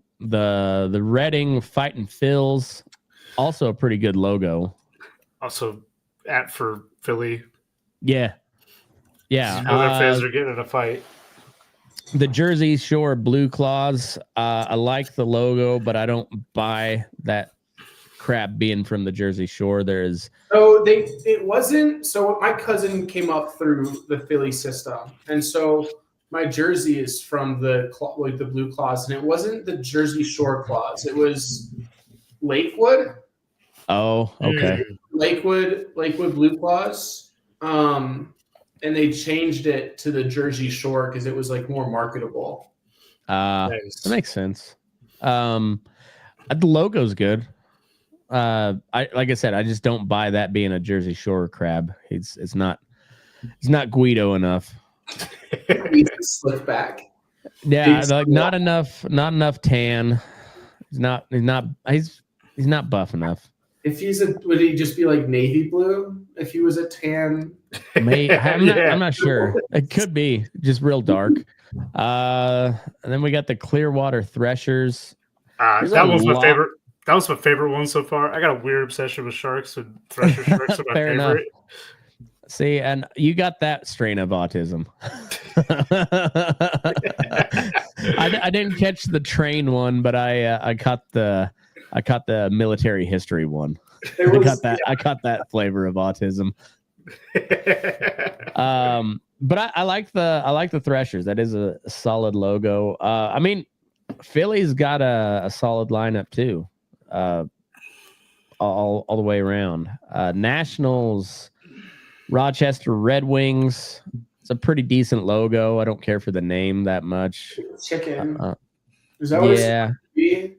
Reading Fighting Phils, also a pretty good logo. Also for Philly. Yeah. Yeah. Other fans are getting in a fight. The Jersey Shore Blue Claws. I like the logo, but I don't buy that crap being from the Jersey Shore. There's it wasn't. So my cousin came up through the Philly system, and so my jersey is from the Blue Claws, and it wasn't the Jersey Shore Claws. It was Lakewood. Oh, okay. Lakewood Blue Claws. And they changed it to the Jersey Shore because it was like more marketable. Nice. That makes sense. The logo's good. Like I said, I just don't buy that being a Jersey Shore crab. It's not Guido enough. He's a slick back. Yeah, like not enough tan. He's not buff enough. If would he just be like navy blue? If he was a tan, I'm not sure. It could be just real dark. And then we got the Clearwater Threshers. That was my favorite. That was my favorite one so far. I got a weird obsession with sharks, and Thresher sharks are my favorite. Enough. See, and you got that strain of autism. I didn't catch the train one, but I caught the military history one. I caught that flavor of autism. But I like the Threshers. That is a solid logo. I mean, Philly's got a solid lineup too. All the way around. Nationals, Rochester Red Wings. It's a pretty decent logo. I don't care for the name that much. Chicken. Is that what it's be?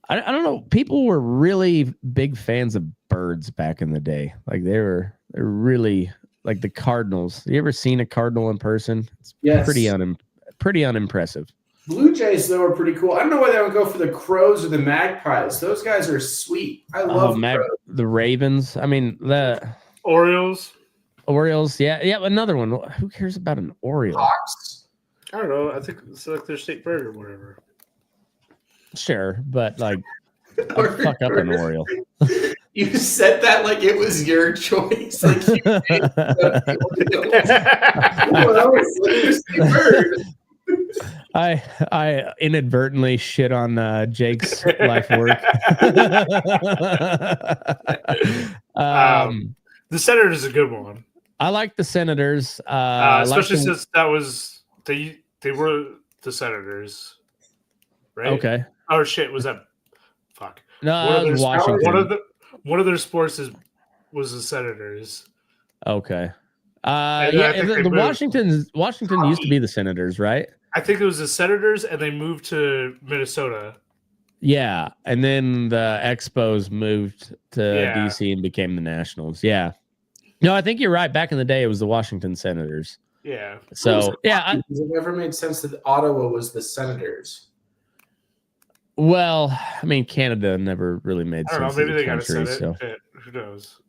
I don't know. People were really big fans of birds back in the day. Like they're really like the Cardinals. You ever seen a Cardinal in person? It's Yes. pretty unimpressive. Blue Jays, though, are pretty cool. I don't know why they don't go for the Crows or the Magpies. Those guys are sweet. I love the Ravens. I mean, the Orioles. Yeah, another one. Who cares about an Oriole? Hawks. I don't know. I think it's like their state bird or whatever. Sure, but like, I'd fuck up an Oriole. You said that like it was your choice. Like you I inadvertently shit on Jake's life work. The Senators is a good one. I like the Senators, especially since that was they were the Senators, right? Okay. Oh shit, was that? Fuck. No, Washington. One of their sports was the Senators. Okay. Washington used to be the Senators, right? I think it was the Senators, and they moved to Minnesota. Yeah, and then the Expos moved to DC and became the Nationals. Yeah. No, I think you're right. Back in the day, it was the Washington Senators. Yeah. So it never made sense that Ottawa was the Senators. Well, I mean, Canada never really made sense. I don't know. Maybe they got a country, Senate. So. Who knows?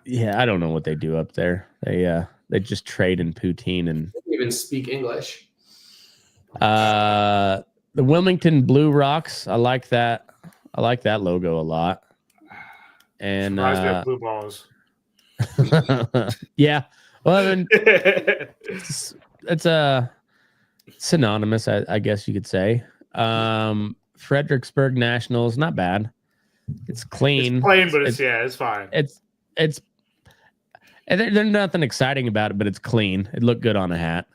Yeah, I don't know what they do up there. They just trade in poutine and they don't even speak English. The Wilmington Blue Rocks. I like that. I like that logo a lot. And blue balls. Yeah. Well, I mean, it's synonymous, I guess you could say. Fredericksburg Nationals, not bad. It's clean. It's plain, but it's fine. It's there's nothing exciting about it, but it's clean. It looked good on a hat.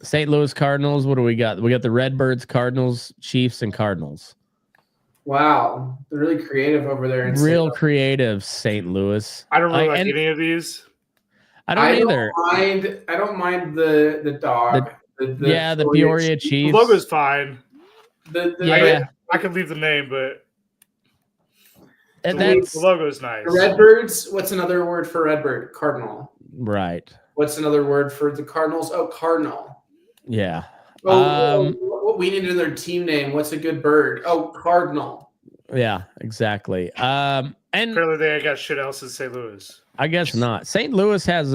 St. Louis Cardinals. What do we got? We got the Redbirds, Cardinals, Chiefs, and Cardinals. Wow, they're really creative over there. Real creative, St. Louis. I don't really like any of these. I don't either. I don't mind the dog. The Peoria Chiefs. The logo's fine. I could leave the name, but the logo's nice. The Redbirds. What's another word for Redbird? Cardinal. Right. What's another word for the Cardinals? Oh, Cardinal. Yeah. What we need another team name. What's a good bird? Oh, Cardinal. Yeah, exactly. And apparently they got shit else in St. Louis. I guess not. St. Louis has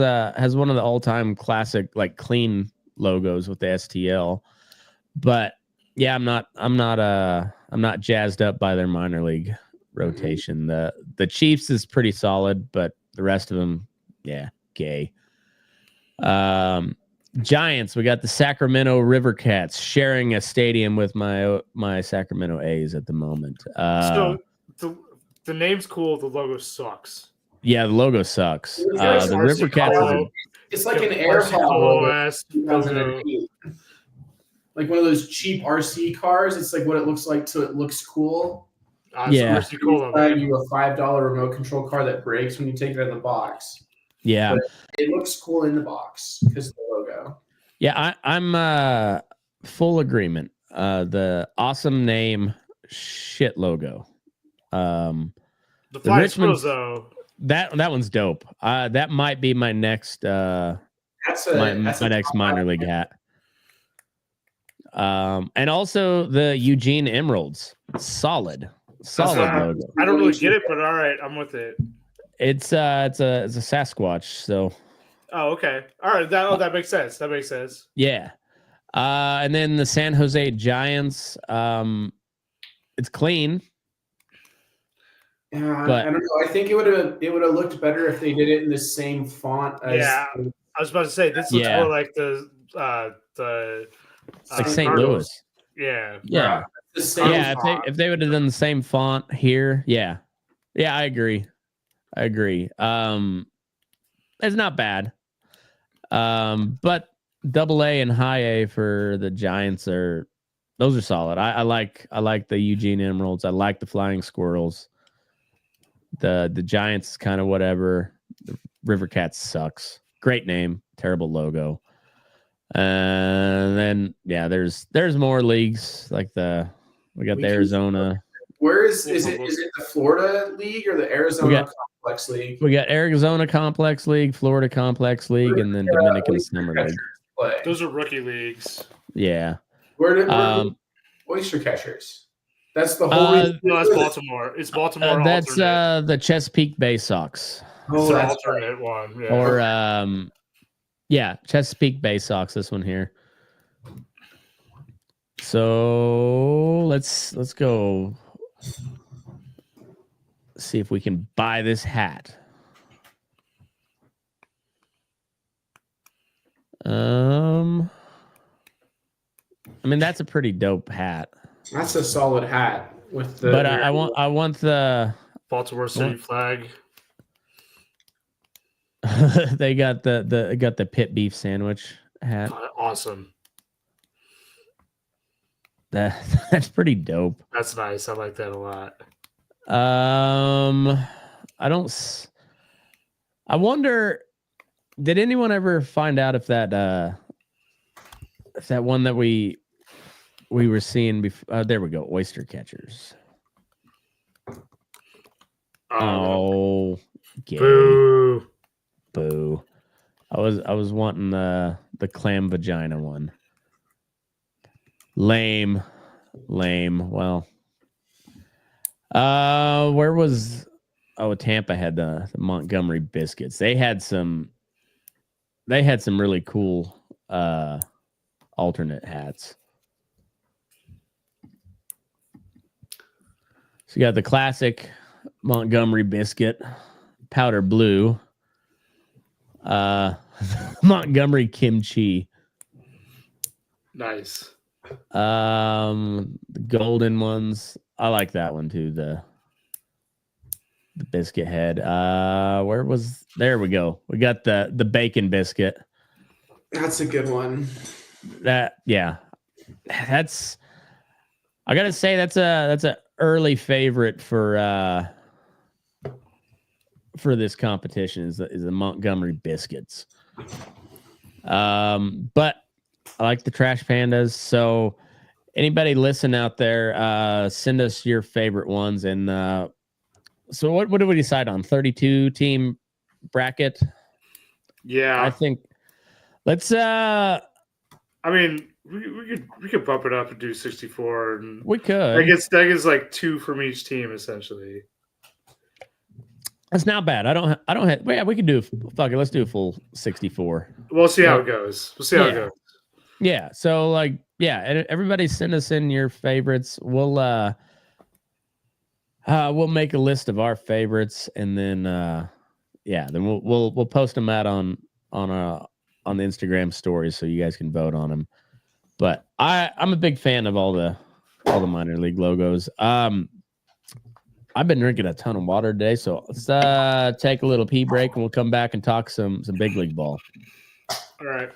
one of the all-time classic, like, clean logos with the STL. But yeah, I'm not jazzed up by their minor league rotation. The Chiefs is pretty solid, but the rest of them, yeah, gay. Giants, we got the Sacramento River Cats sharing a stadium with my Sacramento A's at the moment. So the name's cool, the logo sucks. Yeah, the logo sucks. The River Cats it's like an air logo. Like one of those cheap RC cars. It's like what it looks like, so it looks cool. Yeah. So cool, you a $5 remote control car that breaks when you take it out of the box. Yeah. But it looks cool in the box because of the logo. Yeah, I'm full agreement. The awesome name, shit logo. The Flying Squirrels, though. That one's dope. That might be my next my next minor league hat. And also the Eugene Emeralds. Solid logo. I don't really get it, but all right, I'm with it. It's a Sasquatch, so. Oh, okay. All right, that makes sense. That makes sense. Yeah. And then the San Jose Giants, it's clean. Yeah, I don't know. I think it would have looked better if they did it in the same font as I was about to say this looks more like the like St. Louis. Yeah. Yeah. If they would have done the same font here, yeah. Yeah, I agree. It's not bad. But double A and high A for the Giants those are solid. I like the Eugene Emeralds. I like the Flying Squirrels. The Giants is kind of whatever. The River Cats sucks. Great name, terrible logo. And then there's more leagues like we got the Arizona. Where is it? Is it the Florida League or the Arizona Complex League? We got Arizona Complex League, Florida Complex League, and then Dominican Summer League. Play? Those are rookie leagues. Yeah. Where oyster catchers? That's the whole. No, that's Baltimore. It's Baltimore. That's alternate. the Chesapeake Bay Sox. Oh, that's alternate one. Yeah. Or Chesapeake Bay Sox. This one here. So let's go see if we can buy this hat. I mean, that's a pretty dope hat. That's a solid hat with the. But I want the Baltimore City flag. They got the pit beef sandwich hat. Awesome. That's pretty dope. That's nice. I like that a lot. I wonder, did anyone ever find out if that one that we were seeing before? There we go, oyster catchers. Oh, gay. Boo. Boo. I was wanting the clam vagina one. Lame. Well, where was? Oh, Tampa had the Montgomery Biscuits. They had some really cool alternate hats. So you got the classic Montgomery Biscuit, powder blue, Montgomery Kimchi. Nice. The golden ones. I like that one too. The biscuit head. There we go. We got the bacon biscuit. That's a good one. I gotta say that's a early favorite for this competition is the Montgomery Biscuits. But I like the Trash Pandas. So anybody listen out there, send us your favorite ones. And so what did we decide on? 32 team bracket? Yeah. I think let's I mean, we could bump it up and do 64 and we could. That gets like 2 from each team essentially. That's not bad. I don't have we could do fuck it, let's do a full 64. We'll see how it goes. How it goes. Yeah. So everybody send us in your favorites. We'll make a list of our favorites and then then we'll post them out on the Instagram stories so you guys can vote on them. But I'm a big fan of all the minor league logos. I've been drinking a ton of water today, so let's take a little pee break and we'll come back and talk some big league ball. All right.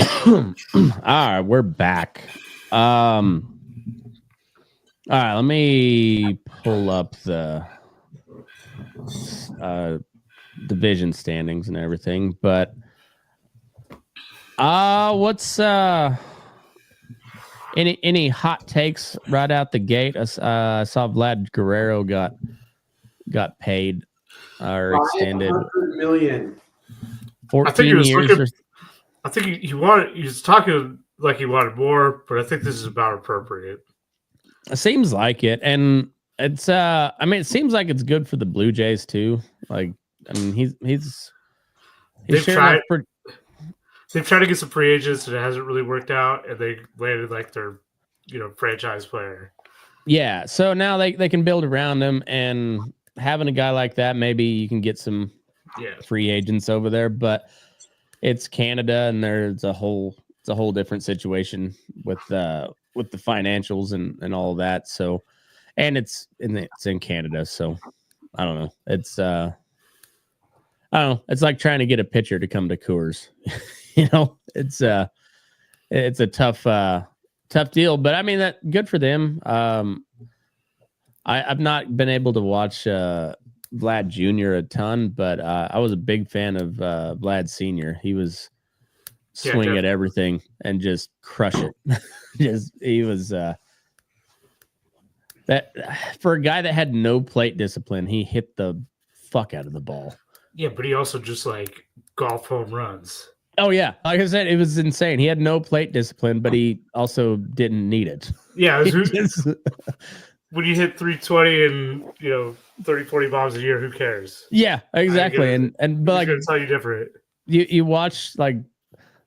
All right, we're back. All right, let me pull up the division standings and everything. But what's any hot takes right out the gate? I saw Vlad Guerrero got paid or extended $500 million. 14 years. I think he was talking like he wanted more, but I think this is about appropriate. It seems like it, and it's I mean, it seems like it's good for the Blue Jays too. Like, I mean, he's they've tried to get some free agents and it hasn't really worked out, and they landed like their franchise player. Yeah, so now they can build around him, and having a guy like that, maybe you can get some free agents over there, but it's Canada, and there's a whole different situation with the financials and all of that. So, and it's in Canada, so I don't know. It's I don't know. It's like trying to get a pitcher to come to Coors. It's a tough deal, but I mean, that good for them. I've not been able to watch Vlad Jr. a ton, but I was a big fan of Vlad Sr. He was swing at everything and just crush it. He was that for a guy that had no plate discipline, he hit the fuck out of the ball. Yeah, but he also just like golf home runs. Oh yeah, like I said, it was insane. He had no plate discipline, but he also didn't need it. Yeah, when you hit 320 and 30, 40 bombs a year, who cares? Yeah, exactly. But like, gonna tell you different. You watch like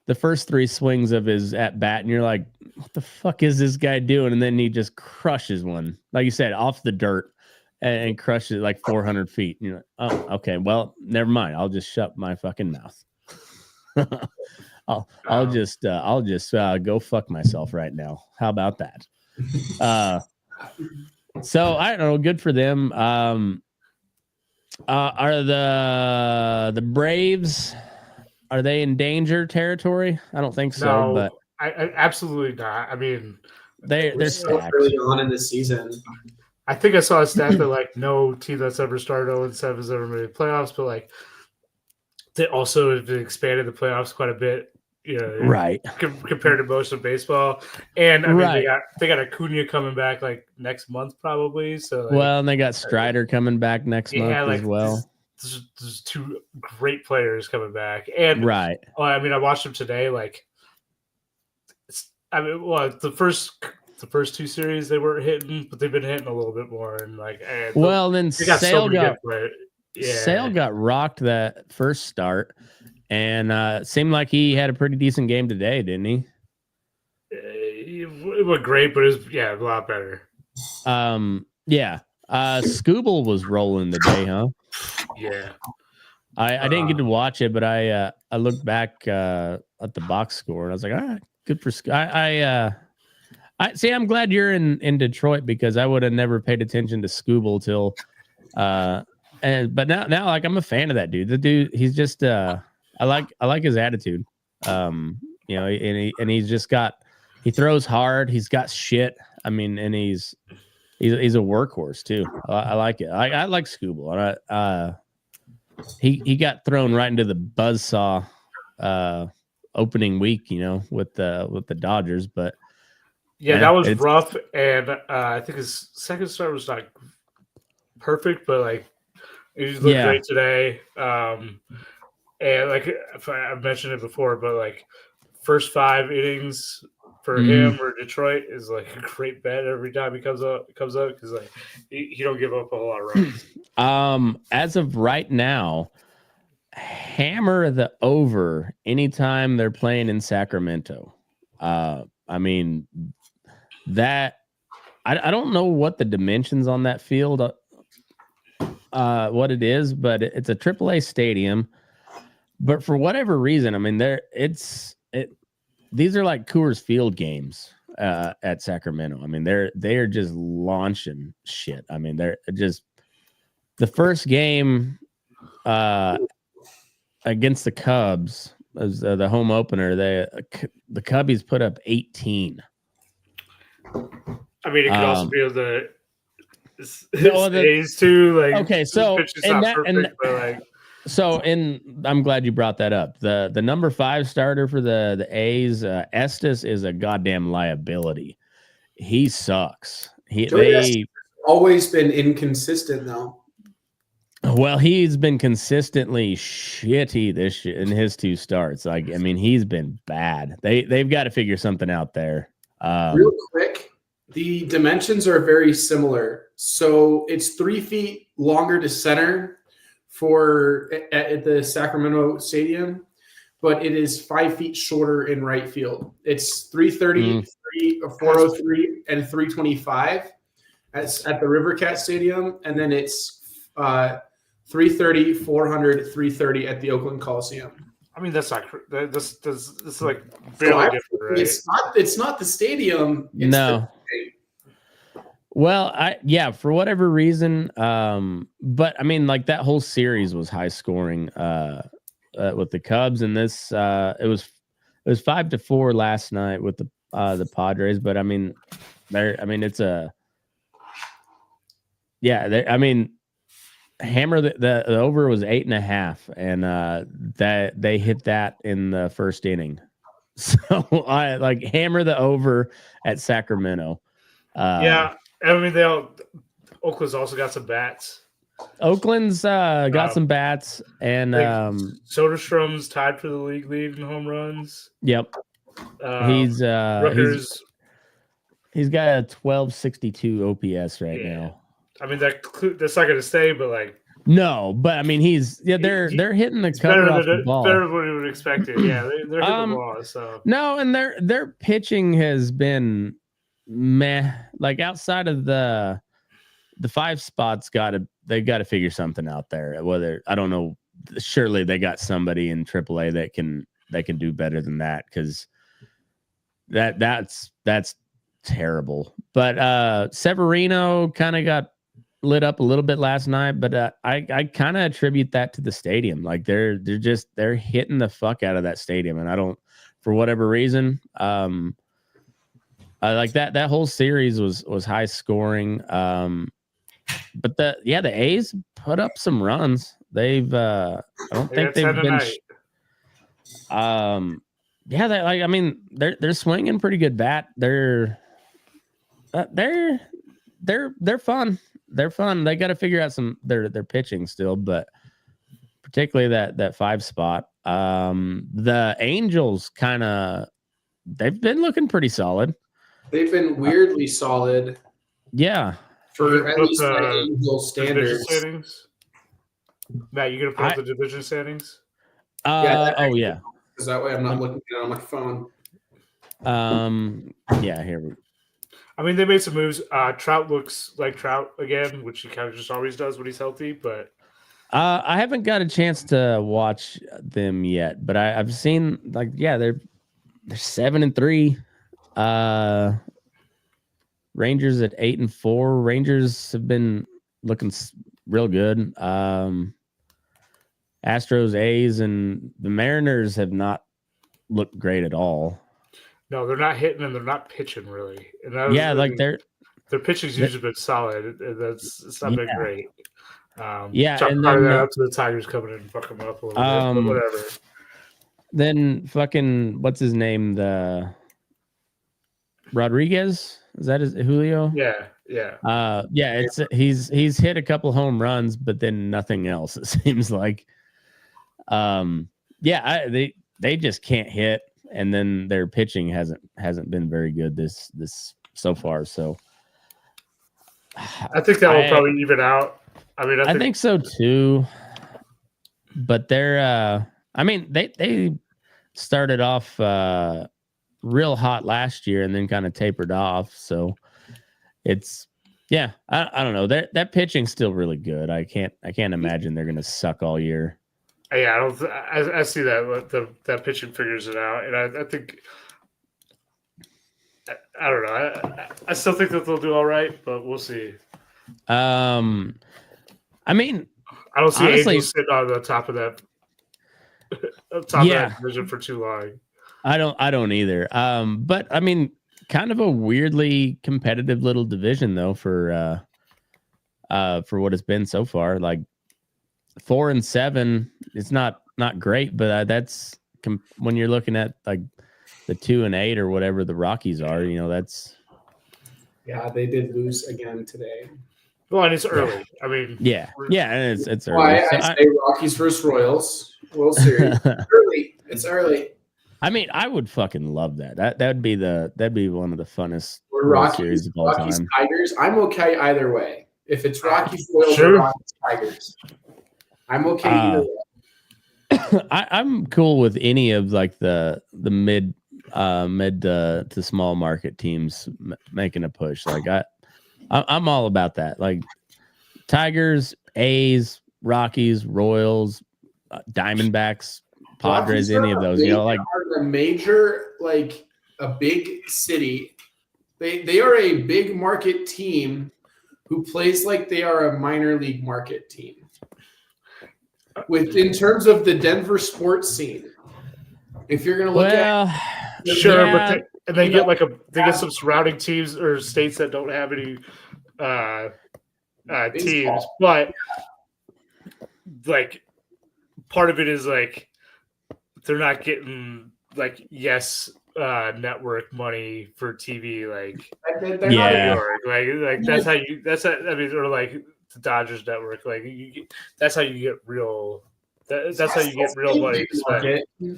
the first 3 swings of his at bat, and you're like, what the fuck is this guy doing? And then he just crushes one, like you said, off the dirt and crushes it like 400 feet. And you're like, oh, okay, well, never mind. I'll just shut my fucking mouth. I'll just go fuck myself right now. How about that? So I don't know. Good for them. Are the Braves? Are they in danger territory? I don't think so. No, but I absolutely not. I mean, they're stacked early on in the season. I think I saw a stat that like no team that's ever started 0-7 has ever made the playoffs, but like they also have expanded the playoffs quite a bit. Right. Compared to most of baseball, and I mean they got Acuna coming back like next month probably. So like, well, and they got Strider coming back next month as well. There's 2 great players coming back, and right. Well, I mean, I watched them today. Like, the first 2 series they weren't hitting, but they've been hitting a little bit more, and like, then Sale Sale got rocked that first start. And it seemed like he had a pretty decent game today, didn't he? It went great, but it was a lot better. Yeah. Scooble was rolling today, huh? Yeah. I didn't get to watch it, but I looked back at the box score and I was like, all right, good for I see. I'm glad you're in Detroit because I would have never paid attention to Scooble till but now like I'm a fan of that dude. The dude, he's just I like his attitude. And he's just he throws hard. He's got shit. I mean, and he's a workhorse too. I like it. I like Scooble. He got thrown right into the buzzsaw opening week, with the Dodgers. But that was rough. And I think his second start was not perfect, but like he looked great today. And like I've mentioned it before, but like first 5 innings for him or Detroit is like a great bet every time he comes up because like he don't give up a whole lot of runs. As of right now, hammer the over anytime they're playing in Sacramento. I mean that I don't know what the dimensions on that field what it is, but it's a AAA stadium. But for whatever reason, I mean, these are like Coors Field games at Sacramento. I mean, they're just launching shit. I mean, they're just the first game against the Cubs. as the home opener, the Cubbies put up 18. I mean, it could also be the A's too. Like, okay, so I'm glad you brought that up. The number 5 starter for the A's, Estes, is a goddamn liability. He sucks. They always been inconsistent though. Well, he's been consistently shitty this year in his 2 starts. Like, I mean, he's been bad. They've got to figure something out there. Real quick, the dimensions are very similar. So it's 3 feet longer to center at the Sacramento Stadium, but it is 5 feet shorter in right field. It's 330, 403, and 325 at the Rivercat Stadium, and then it's 330, 400, 330 at the Oakland Coliseum. I mean, that's not this is like barely different, right? It's not the stadium. It's no. Well, for whatever reason, but I mean, like that whole series was high scoring with the Cubs, and this it was 5-4 last night with the Padres. But I mean, it's a hammer the over was 8.5, and that they hit that in the first inning. So I like hammer the over at Sacramento. I mean, Oakland's also got some bats. Oakland's got some bats, and Soderstrom's tied for the league lead in home runs. Yep, he's Rutgers. He's got a 1262 OPS right now. I mean, that's not going to stay, but like no, but I mean they're hitting the cover off the ball. Better than what we would expect. Yeah, they're hitting the ball. So no, and their pitching has been meh. Like outside of the 5 spots, they got to figure something out there. Whether I don't know, surely they got somebody in AAA that can do better than that, because that's terrible. But Severino kind of got lit up a little bit last night, but I kind of attribute that to the stadium. Like they're hitting the fuck out of that stadium, and I don't, for whatever reason, I like that whole series was high scoring. But the A's put up some runs. I don't think they've been. They're swinging pretty good bat. They're fun. They're fun. They got to figure out their pitching still, but particularly that 5 spot. The Angels they've been looking pretty solid. They've been weirdly solid. Yeah. For at least like Angel standards. Matt, you gonna put up the division standings? Yeah. Because that way I'm not looking at it on my phone. Here we go. I mean, they made some moves. Trout looks like Trout again, which he kind of just always does when he's healthy. But I haven't got a chance to watch them yet, but I've seen they're 7-3. Rangers at 8-4. Rangers have been looking real good. Astros, A's, and the Mariners have not looked great at all. No, they're not hitting and they're not pitching really. And their pitching's usually been solid. It's not been great. And then up to the Tigers coming in and fuck them up a little bit, but whatever. Then fucking what's his name? The Rodriguez, is that Julio? Yeah. He's hit a couple home runs, but then nothing else. It seems like, they just can't hit, and then their pitching hasn't been very good this so far. So I think that will probably even out. I mean, I think so too. But they're, they started off real hot last year and then kind of tapered off. So it's, I don't know. That pitching's still really good. I can't imagine they're going to suck all year. Yeah, I see that pitching figures it out, and I think I don't know. I still think that they'll do all right, but we'll see. I mean, I don't see honestly, Angels sitting on the top of that. top of that division for too long. I don't either. But I mean, kind of a weirdly competitive little division though for what it's been so far. Like 4-7, it's not great, but that's when you're looking at like the 2-8 or whatever the Rockies are. You know, that's. Yeah, they did lose again today. Well, and it's early. I mean, yeah, and it's early. Why I say Rockies versus Royals World Series. Early. It's early. I mean, I would fucking love that. That'd be one of the funnest World Series of all Rockies time. Tigers. I'm okay either way. If it's Rockies Royals or Rockies Tigers, I'm okay either way. I'm cool with any of like the mid to small market teams making a push. Like I'm all about that. Like Tigers, A's, Rockies, Royals, Diamondbacks, Padres, any of those. You know, like a major, like a big city. They are a big market team who plays like they are a minor league market team. In terms of the Denver sports scene, if you're going to look at sure, yeah, but they get some surrounding teams or states that don't have any teams, but like part of it is like they're not getting like network money for TV, like that's how I mean, or like the Dodgers network, like that's how you get real. That's how you get real money.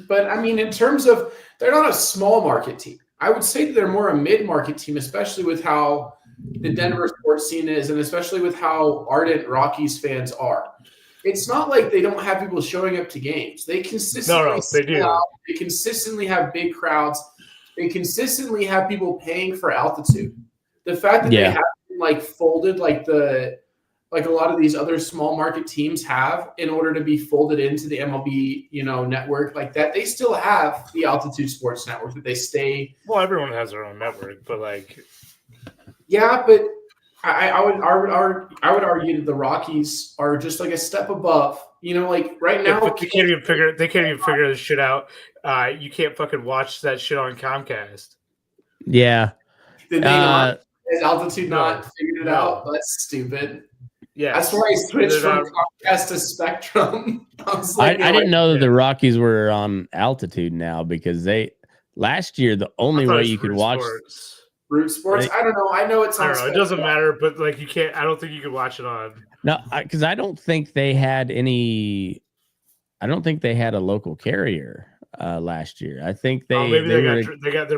But I mean, in terms of, they're not a small market team. I would say that they're more a mid-market team, especially with how the Denver sports scene is, and especially with how ardent Rockies fans are. It's not like they don't have people showing up to games. They consistently they do. They consistently have big crowds. They consistently have people paying for altitude. The fact that they haven't like folded like a lot of these other small market teams have in order to be folded into the MLB, network like that. They still have the Altitude Sports Network that they stay. Well, everyone has their own network, but like, yeah, but I would argue that the Rockies are just like a step above. Like right now, they can't even figure this shit out. You can't fucking watch that shit on Comcast. Yeah. Did they not? Has Altitude not figured it out? That's stupid. Yeah, that's why I switched from Comcast to Spectrum. I didn't know that the Rockies were on Altitude now, because last year the only way you could watch Root Sports. I don't know. I know it's on. I don't know. It doesn't matter, but like you can't. I don't think you can watch it on. No, because I don't think they had any. I don't think they had a local carrier last year. I think they're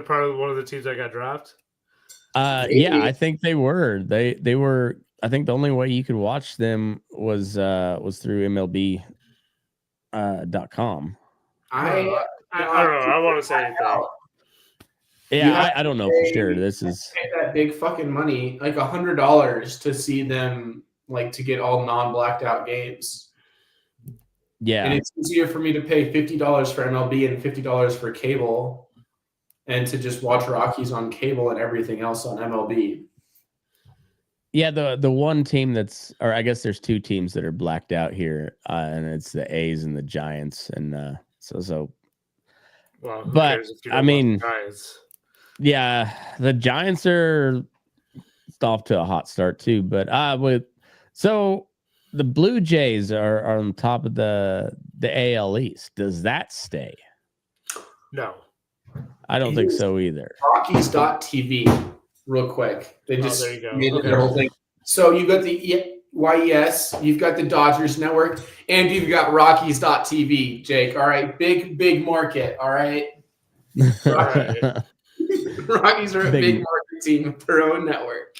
part of one of the teams that got dropped. Yeah, I think they were. They were. I think the only way you could watch them was through MLB.com. I don't know. I want to say anything. Yeah, I don't know for sure. This is that big fucking money, like $100 to see them, like to get all non-blacked out games. Yeah, and it's easier for me to pay $50 for MLB and $50 for cable, and to just watch Rockies on cable and everything else on MLB. Yeah, the one team or I guess there's two teams that are blacked out here, and it's the A's and the Giants, and so. Well, but I mean, yeah, the Giants are off to a hot start too. But so the Blue Jays are on top of the AL East. Does that stay? No, I don't think so either. Rockies.tv. Real quick, they just there you go. made their whole thing. So you've got the YES, you've got the Dodgers Network, and you've got Rockies.tv, Jake. All right, big market. All right, Rockies are a big market team with their own network.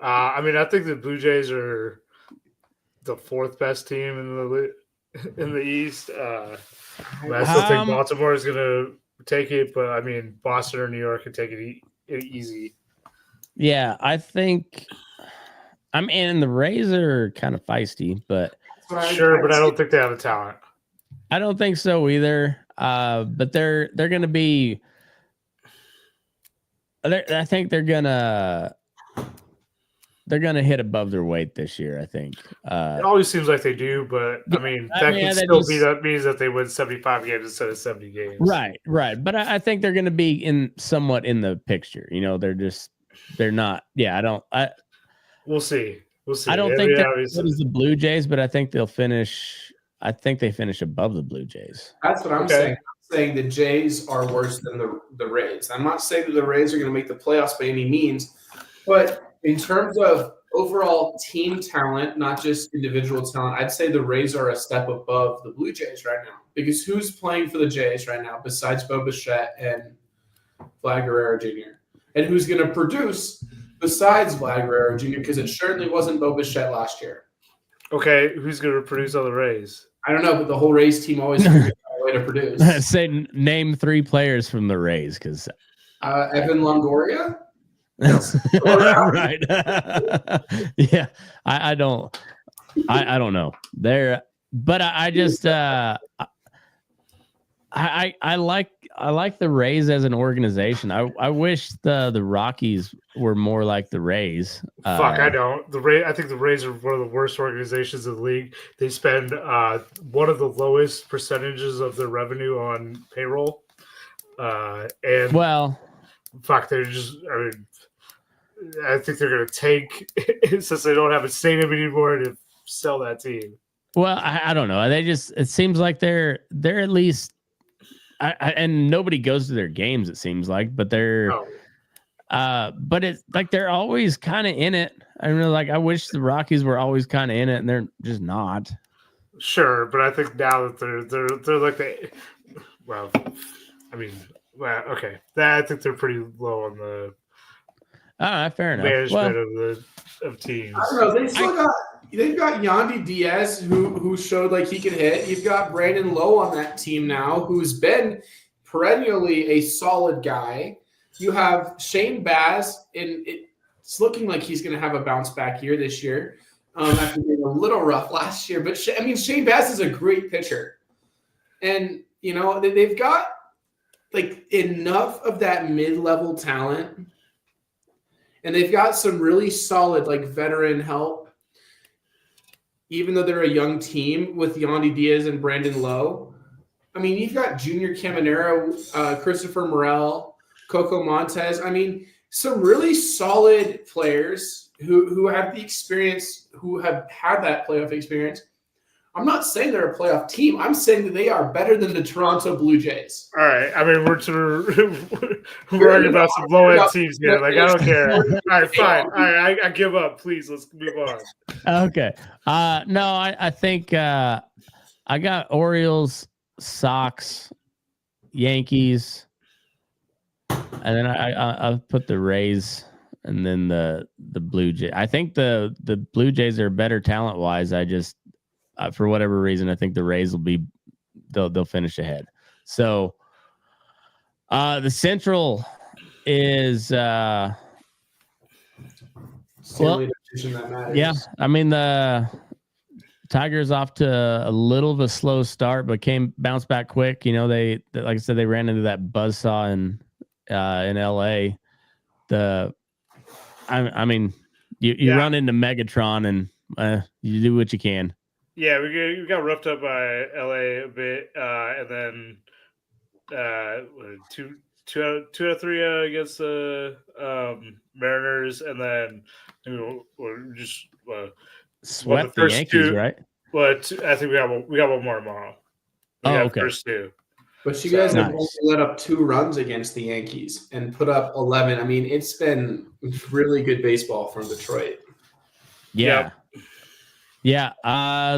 I mean, I think the Blue Jays are the fourth best team in the East. I still think Baltimore is going to take it, but I mean, Boston or New York can take it easy. Yeah, I think. I mean, the Rays are kind of feisty, but sure, but I don't think they have the talent. I don't think so either. But they're going to be. I think they're gonna they're gonna hit above their weight this year. I think. It always seems like they do, but I mean that could still be that means that they win 75 games instead of 70 games. Right. But I think they're gonna be somewhat in the picture. You know, they're not. Yeah, We'll see. I don't think they're as good as the Blue Jays, but I think they'll finish. I think they finish above the Blue Jays. That's what I'm saying. I'm saying the Jays are worse than the Rays. I'm not saying that the Rays are going to make the playoffs by any means, but in terms of overall team talent, not just individual talent, I'd say the Rays are a step above the Blue Jays right now. Because who's playing for the Jays right now besides Bo Bichette and Vlad Guerrero Jr.? And who's going to produce besides Vlad Guerrero Jr.? Because it certainly wasn't Bo Bichette last year. Okay, who's going to produce on the Rays? I don't know, but the whole Rays team always figures out a way to produce. Say name 3 players from the Rays, because Evan Longoria. Right. Yeah, I don't know there, but I just I like the Rays as an organization. I wish the Rockies were more like the Rays. I don't. I think the Rays are one of the worst organizations in the league. They spend one of the lowest percentages of their revenue on payroll. They're just. I think they're going to tank since they don't have a stadium anymore to sell that team. Well, I don't know. It seems like they're at least. And nobody goes to their games, it seems like, but but it's like they're always kind of in it. I mean, like I wish the Rockies were always kind of in it, and they're just not. Sure, but I think now that they're like okay. I think they're pretty low on the fair enough. Management of teams. I don't know. They've got Yandy Diaz who showed like he could hit. You've got Brandon Lowe on that team now, who's been perennially a solid guy. You have Shane Baz, and it's looking like he's going to have a bounce back year this year after being a little rough last year. But Shane Baz is a great pitcher, and you know they've got like enough of that mid-level talent, and they've got some really solid like veteran help. Even though they're a young team with Yandy Diaz and Brandon Lowe. I mean, you've got Junior Caminero, Christopher Morel, Coco Montez. I mean, some really solid players who have the experience, who have had that playoff experience. I'm not saying they're a playoff team. I'm saying that they are better than the Toronto Blue Jays. All right. I mean, we're arguing about some low-end teams here. Like, I don't care. All right, fine. All right, I give up. Please, let's move on. Okay. No, I think I got Orioles, Sox, Yankees, and then I'll put the Rays and then the Blue Jays. I think the Blue Jays are better talent-wise. I just for whatever reason, I think the Rays they'll finish ahead. So the Central is that yeah. I mean the Tigers off to a little of a slow start, but bounced back quick. You know they like I said, they ran into that buzzsaw in LA. I mean you run into Megatron and you do what you can. Yeah, we got roughed up by LA a bit, and then two out of three against the Mariners, and then we're just swept the Yankees, right? But I think we got one more tomorrow. Okay. First two. But you guys have only let up 2 runs against the Yankees and put up 11. I mean, it's been really good baseball from Detroit. Yeah. Yeah,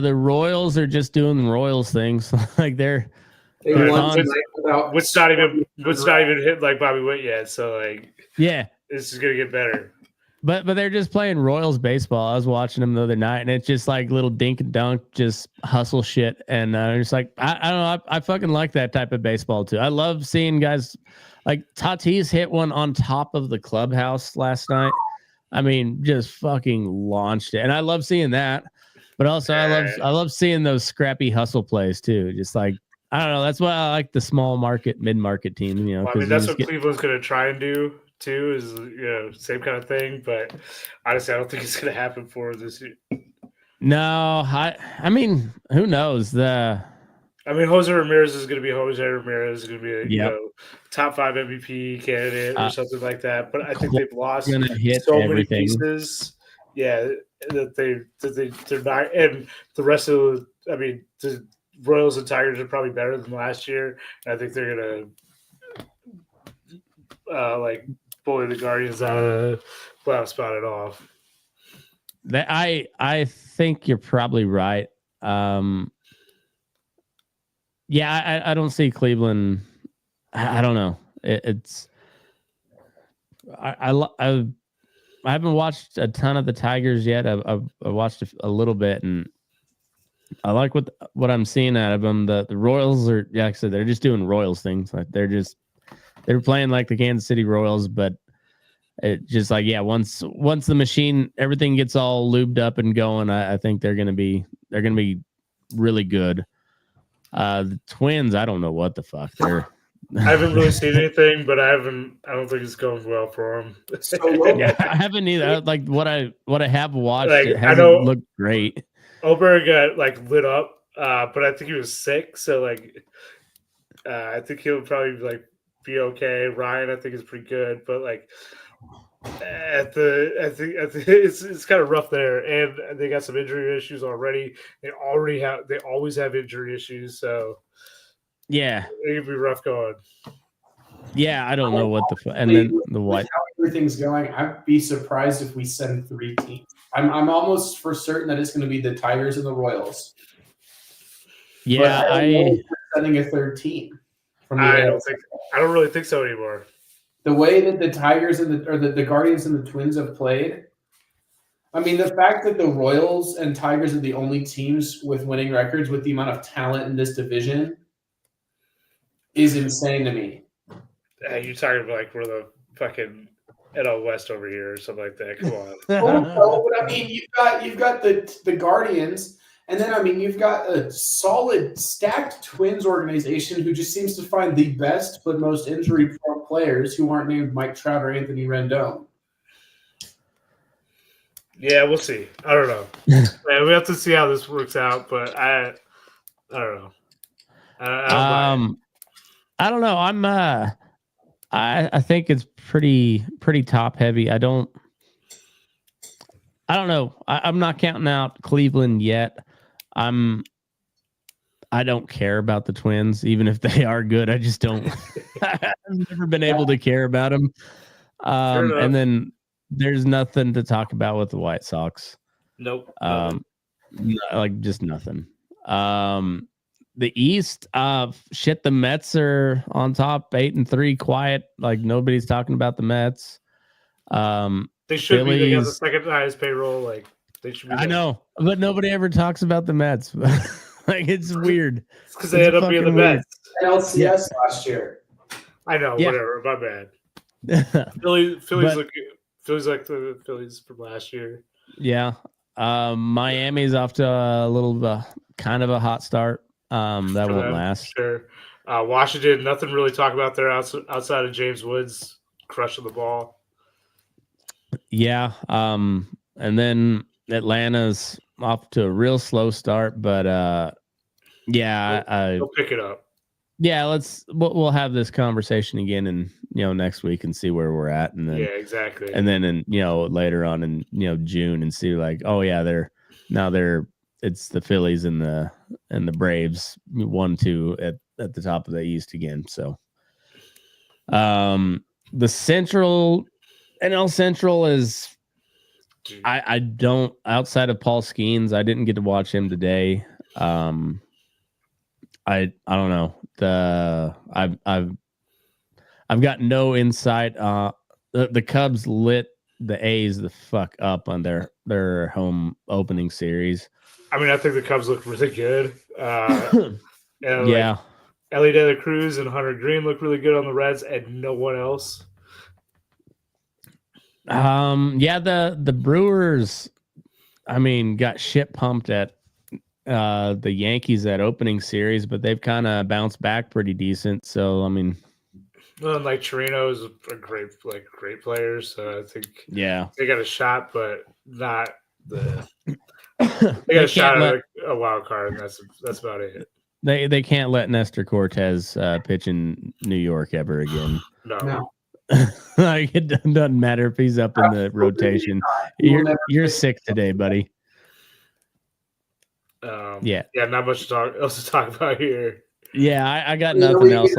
the Royals are just doing Royals things. Like they won without what's not even hit like Bobby Witt yet. So like, yeah, this is gonna get better. But they're just playing Royals baseball. I was watching them the other night, and it's just like little dink and dunk, just hustle shit. And it's like I don't know, I fucking like that type of baseball too. I love seeing guys like Tatis hit one on top of the clubhouse last night. I mean, just fucking launched it, and I love seeing that. But also, I love seeing those scrappy hustle plays too. Just like I don't know, that's why I like the small market, mid market teams. You know, well, I mean that's what Cleveland's going to try and do too. Is same kind of thing. But honestly, I don't think it's going to happen for this year. No, I mean, who knows? Jose Ramirez is going to be Jose Ramirez. Is going to be Yep. top 5 MVP candidate or something like that. But I think they've lost hit so everything. many pieces. Yeah, that they're not, and the rest of the Royals and Tigers are probably better than last year. And I think they're gonna bully the Guardians out of the playoff spot at all. I think you're probably right. Yeah, I don't see Cleveland. I don't know. I haven't watched a ton of the Tigers yet. I've watched a little bit, and I like what I'm seeing out of them. The Royals are, like I said, they're just doing Royals things. Like they're playing like the Kansas City Royals, but it just like, yeah, once the machine, everything gets all lubed up and going, I think they're gonna be really good. The Twins, I don't know what the fuck they're. I haven't really seen anything, but I don't think it's going well for them. Yeah, I haven't either. Like what I have watched, like, it hasn't looked great. Oberg got lit up, but I think he was sick, so I think he'll probably be okay. Ryan, I think, is pretty good, but I think it's kind of rough there, and they got some injury issues already. They always have injury issues, so yeah, it could be rough going. Yeah, I don't know what and then the what how everything's going. I'd be surprised if we send 3 teams. I'm almost for certain that it's going to be the Tigers and the Royals. Yeah, I'm sending a 3rd team. I don't really think so anymore. The way that the Tigers and the Guardians and the Twins have played, I mean, the fact that the Royals and Tigers are the only teams with winning records with the amount of talent in this division is insane to me. You're talking about we're the fucking NL West over here or something like that. Come on. No, but I mean, you've got the Guardians, and then I mean you've got a solid stacked Twins organization who just seems to find the best but most injury-prone players who aren't named Mike Trout or Anthony Rendon. Yeah, we'll see. I don't know. Man, we have to see how this works out, but I don't know. I don't know. I think it's pretty top heavy. I don't know. I'm not counting out Cleveland yet. I don't care about the Twins, even if they are good. I just don't. I've never been able to care about them. And then there's nothing to talk about with the White Sox. Nope. Just nothing. The East, the Mets are on top, 8-3, quiet. Like nobody's talking about the Mets. They should be. They got the 2nd highest payroll. They should be. I know, but nobody ever talks about the Mets. It's weird. It's because they end up being the Mets. LCS last year. I know. Yeah. Whatever. My bad. Phillies like the Phillies from last year. Yeah. Miami's off to a little kind of a hot start. That won't last. Sure. Washington, nothing really to talk about there outside of James Woods crushing the ball. Yeah. And then Atlanta's off to a real slow start, but they'll pick it up. Yeah, we'll have this conversation again in next week and see where we're at, and then exactly. And then in later on in June and see it's the Phillies and the Braves 1-2 at the top of the East again. So the Central NL Central is I don't, outside of Paul Skeens, I didn't get to watch him today. I don't know. I've got no insight. The Cubs lit the A's the fuck up on their home opening series. I mean, I think the Cubs look really good. And yeah. Ellie De La Cruz and Hunter Green look really good on the Reds, and no one else. The Brewers, got shit pumped at the Yankees at opening series, but they've kind of bounced back pretty decent. So Well, and like Reno is a great player, so I think they got a shot, but not the. They got a shot at a wild card, and that's about it. They can't let Nestor Cortez pitch in New York ever again. No. Like it doesn't matter if he's up in the rotation. You're sick today, buddy. Yeah, not much else to talk about here. Yeah, I got nothing else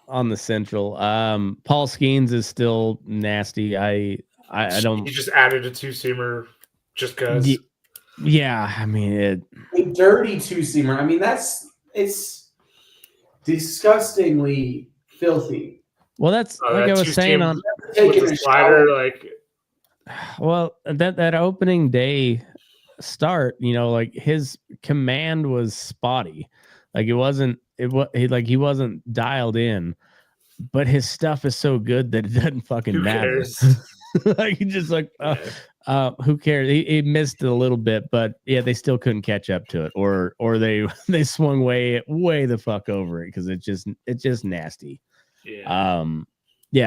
on the Central. Paul Skeens is still nasty. I don't. He just added a 2-seamer just because. Yeah, I mean a dirty 2-seamer. I mean it's disgustingly filthy. Well, that's like I was saying on with the slider, like. Well, that opening day start, like his command was spotty. Like he wasn't dialed in, but his stuff is so good that it doesn't fucking matter. Like he just who cares? He missed it a little bit, but yeah, they still couldn't catch up to it, or they swung way the fuck over it because it's just nasty. Yeah.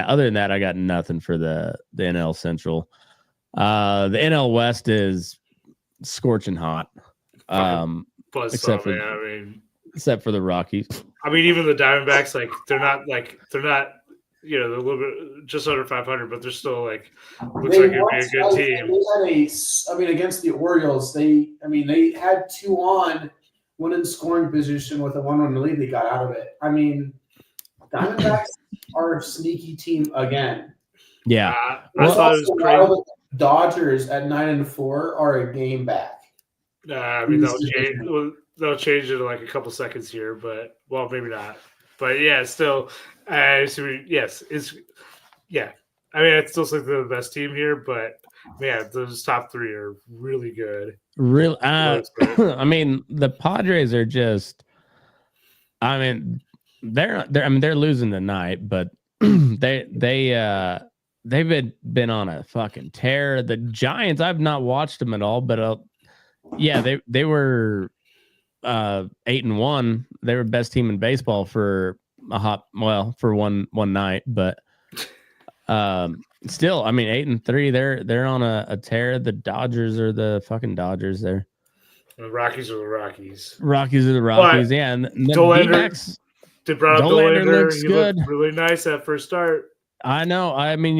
Other than that, I got nothing for the NL Central. The NL West is scorching hot. Except for the Rockies. I mean, even the Diamondbacks, they're not they're a little bit just under 500, but they're still looks like it'd be a good team. Against the Orioles, they had 2 on, 1 in scoring position with a 1-run lead. They got out of it. I mean, Diamondbacks are a sneaky team again. Yeah. I thought it was crazy. Dodgers at 9-4 are a game back. They'll change it in a couple seconds here, but maybe not. But yeah, still, yes, it's I mean, I still think they're the best team here, but yeah, those top 3 are really good. Real, I mean, the Padres are just. I mean, they're losing tonight, but they've been on a fucking tear. The Giants, I've not watched them at all, but they were 8-1. They were best team in baseball for for one night, but still, I mean, 8-3. They're on a tear. The Dodgers are the fucking Dodgers. There. The Rockies are the Rockies. Rockies are the Rockies. But yeah, and Dollander, they brought up Dollander. Looks he good. Looked really nice at first start. I know. I mean,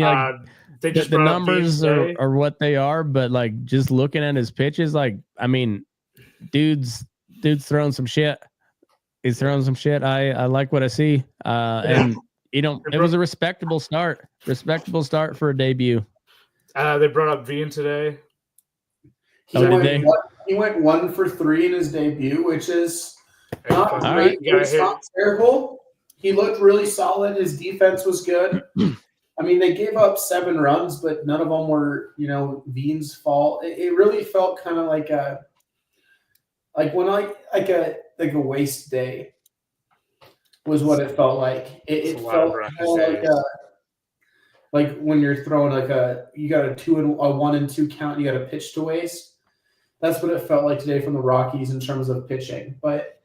they just the numbers are what they are, but just looking at his pitches, I mean, dude's throwing some shit. He's throwing some shit. I like what I see. And it was a respectable start. Respectable start for a debut. They brought up Veen today. He went 1 for 3 in his debut, which is not great. It's not terrible. He looked really solid. His defense was good. I mean, they gave up 7 runs, but none of them were, Veen's fault. It really felt kind of like a waste day was what it felt like. It felt like when you're throwing you got a 1-2 count, you got a pitch to waste. That's what it felt like today from the Rockies in terms of pitching. But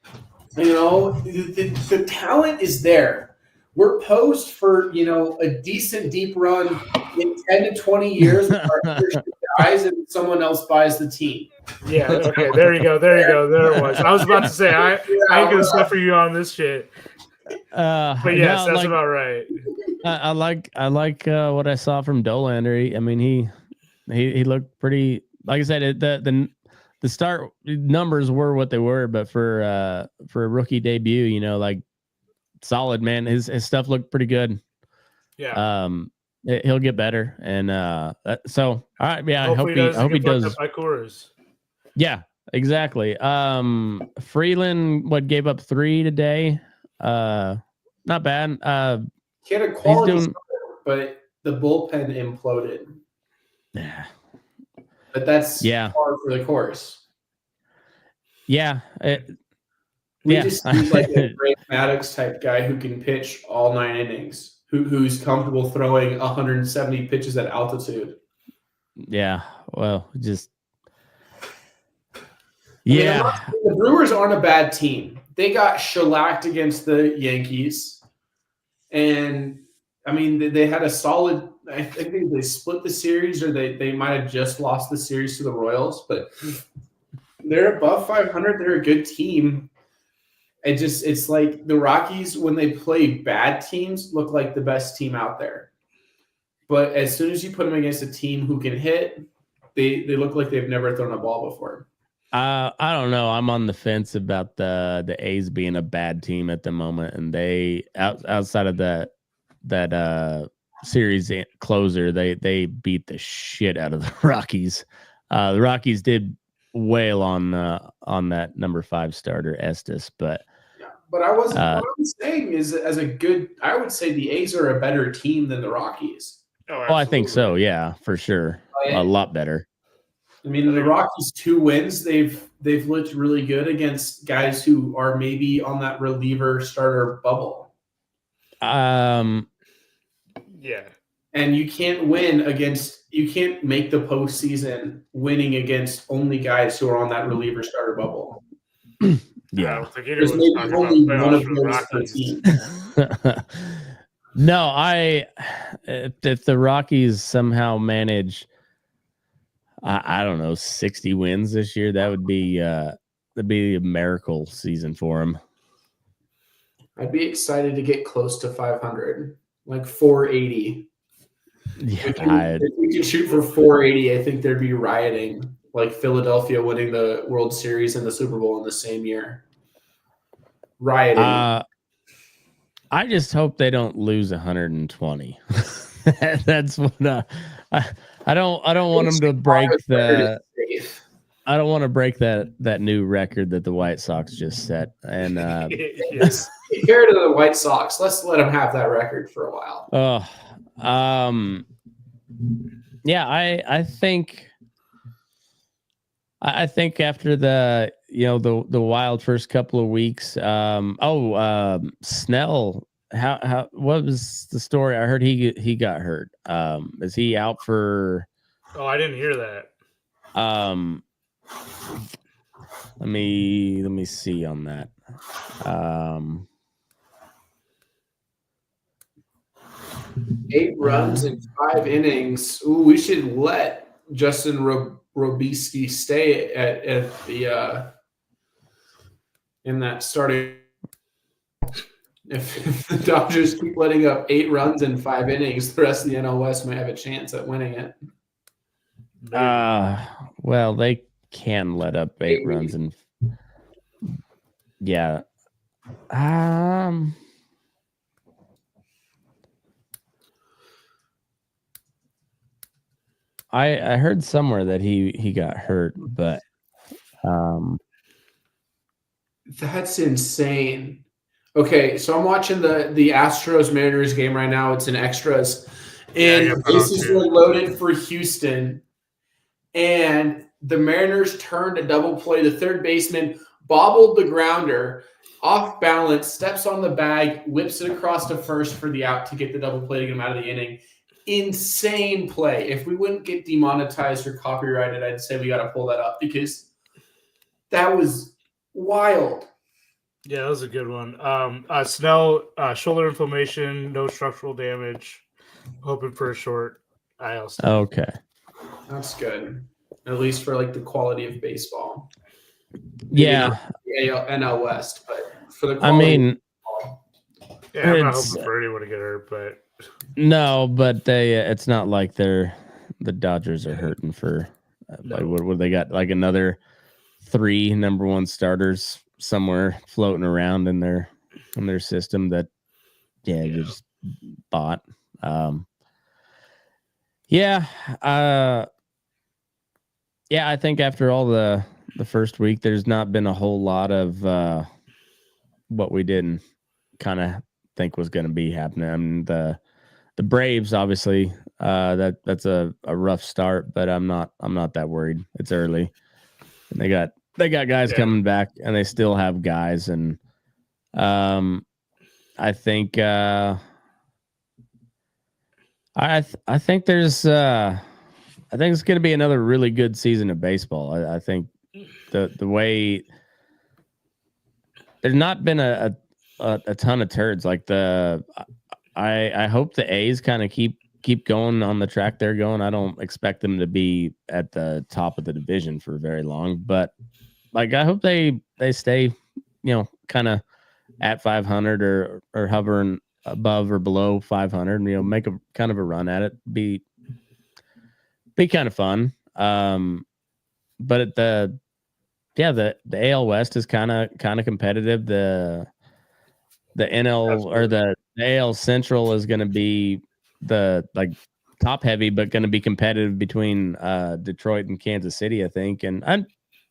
the talent is there. We're posed for a decent deep run in 10 to 20 years. Our guys and someone else buys the team. Yeah. Okay. There you go. There it was. I was about to say I ain't gonna suffer you on this shit. But yes, that's about right. I like what I saw from Dollander. I mean, he looked pretty. Like I said, the start numbers were what they were, but for a rookie debut, solid, man. His stuff looked pretty good. Yeah. He'll get better, and so all right. Yeah, hopefully I hope he does. By Coors. Yeah, exactly. Freeland gave up 3 today. Not bad. He had a quality start, but the bullpen imploded. Yeah. But that's par for the course. Yeah. We just need a Greg Maddux type guy who can pitch all 9 innings, who's comfortable throwing 170 pitches at altitude. Yeah. Well, just the Brewers aren't a bad team. They got shellacked against the Yankees. And I mean, they had a solid. I think they split the series, or they might have just lost the series to the Royals, but they're above 500. They're a good team. It's like the Rockies, when they play bad teams, look like the best team out there. But as soon as you put them against a team who can hit, they look like they've never thrown a ball before. I don't know. I'm on the fence about the A's being a bad team at the moment, and they outside of that series closer, they beat the shit out of the Rockies. The Rockies did wail on that number 5 starter Estes, but what I was saying is, I would say the A's are a better team than the Rockies. Oh, I think so. Yeah, for sure, a lot better. I mean, the Rockies' 2 wins, they've looked really good against guys who are maybe on that reliever starter bubble. Yeah. And you can't make the postseason winning against only guys who are on that reliever starter bubble. Yeah. I don't think there's maybe only one of those per team. No, if the Rockies somehow manage, I don't know, 60 wins this year, that'd be a miracle season for them. I'd be excited to get close to 500, like 480. Yeah, if we could shoot for 480, I think there'd be rioting, like Philadelphia winning the World Series and the Super Bowl in the same year. Rioting. I just hope they don't lose 120. That's what I don't want them to break the. I don't want to break that new record that the White Sox just set. And yes. Compared to the White Sox, let's let them have that record for a while. Yeah, I think after the wild first couple of weeks. Snell. How what was the story? I heard he got hurt. Is he out for? Oh, I didn't hear that. Let me see on that. 8 runs in 5 innings. Ooh, we should let Justin Robisky stay at the in that starting. If the Dodgers keep letting up 8 runs in 5 innings, the rest of the NL West might have a chance at winning it. Well, they can let up 8 runs and yeah. I heard somewhere that he got hurt, but that's insane. Okay, so I'm watching the Astros Mariners game right now. It's in extras, and bases were loaded for Houston, and the Mariners turned a double play. The third baseman bobbled the grounder off balance, steps on the bag, whips it across to first for the out to get the double play to get him out of the inning. Insane play. If we wouldn't get demonetized or copyrighted, I'd say we got to pull that up because that was wild. Yeah, that was a good one. Snell, shoulder inflammation, no structural damage. Hoping for a short IL stay. Okay. That's good. At least for like the quality of baseball. Yeah. NL West, but for the quality yeah, I'm not hoping for anyone to get hurt, but no, but it's not like the Dodgers are hurting for like what they got, like another 3 number 1 starters somewhere floating around in their system that you just bought. I think after all the first week, there's not been a whole lot of what we didn't kind of think was going to be happening. I mean, the Braves, obviously, that's a rough start, but I'm not that worried. It's early, and they got guys coming back, and they still have guys, and I think I think there's I think it's going to be another really good season of baseball. I think the way there's not been a ton of turds like I hope the A's kind of keep going on the track they're going. I don't expect them to be at the top of the division for very long, but like I hope they stay, kind of at 500 or hovering above or below 500. Make a kind of a run at it. Be kind of fun. But the AL West is kind of competitive. The NL or the AL Central is going to be the top heavy, but going to be competitive between Detroit and Kansas City, I think. And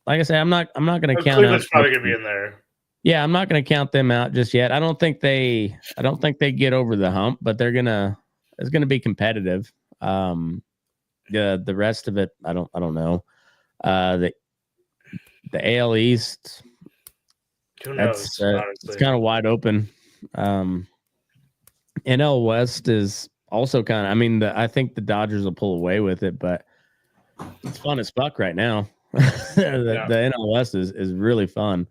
like I say, I'm not going to count Cleveland's out. probably going to be in there. Yeah, I'm not going to count them out just yet. I don't think they get over the hump, but it's going to be competitive. The rest of it, I don't know. The AL East, who knows? It's kind of wide open. NL West is also kind of. I mean, I think the Dodgers will pull away with it, but it's fun as fuck right now. The NL West is really fun.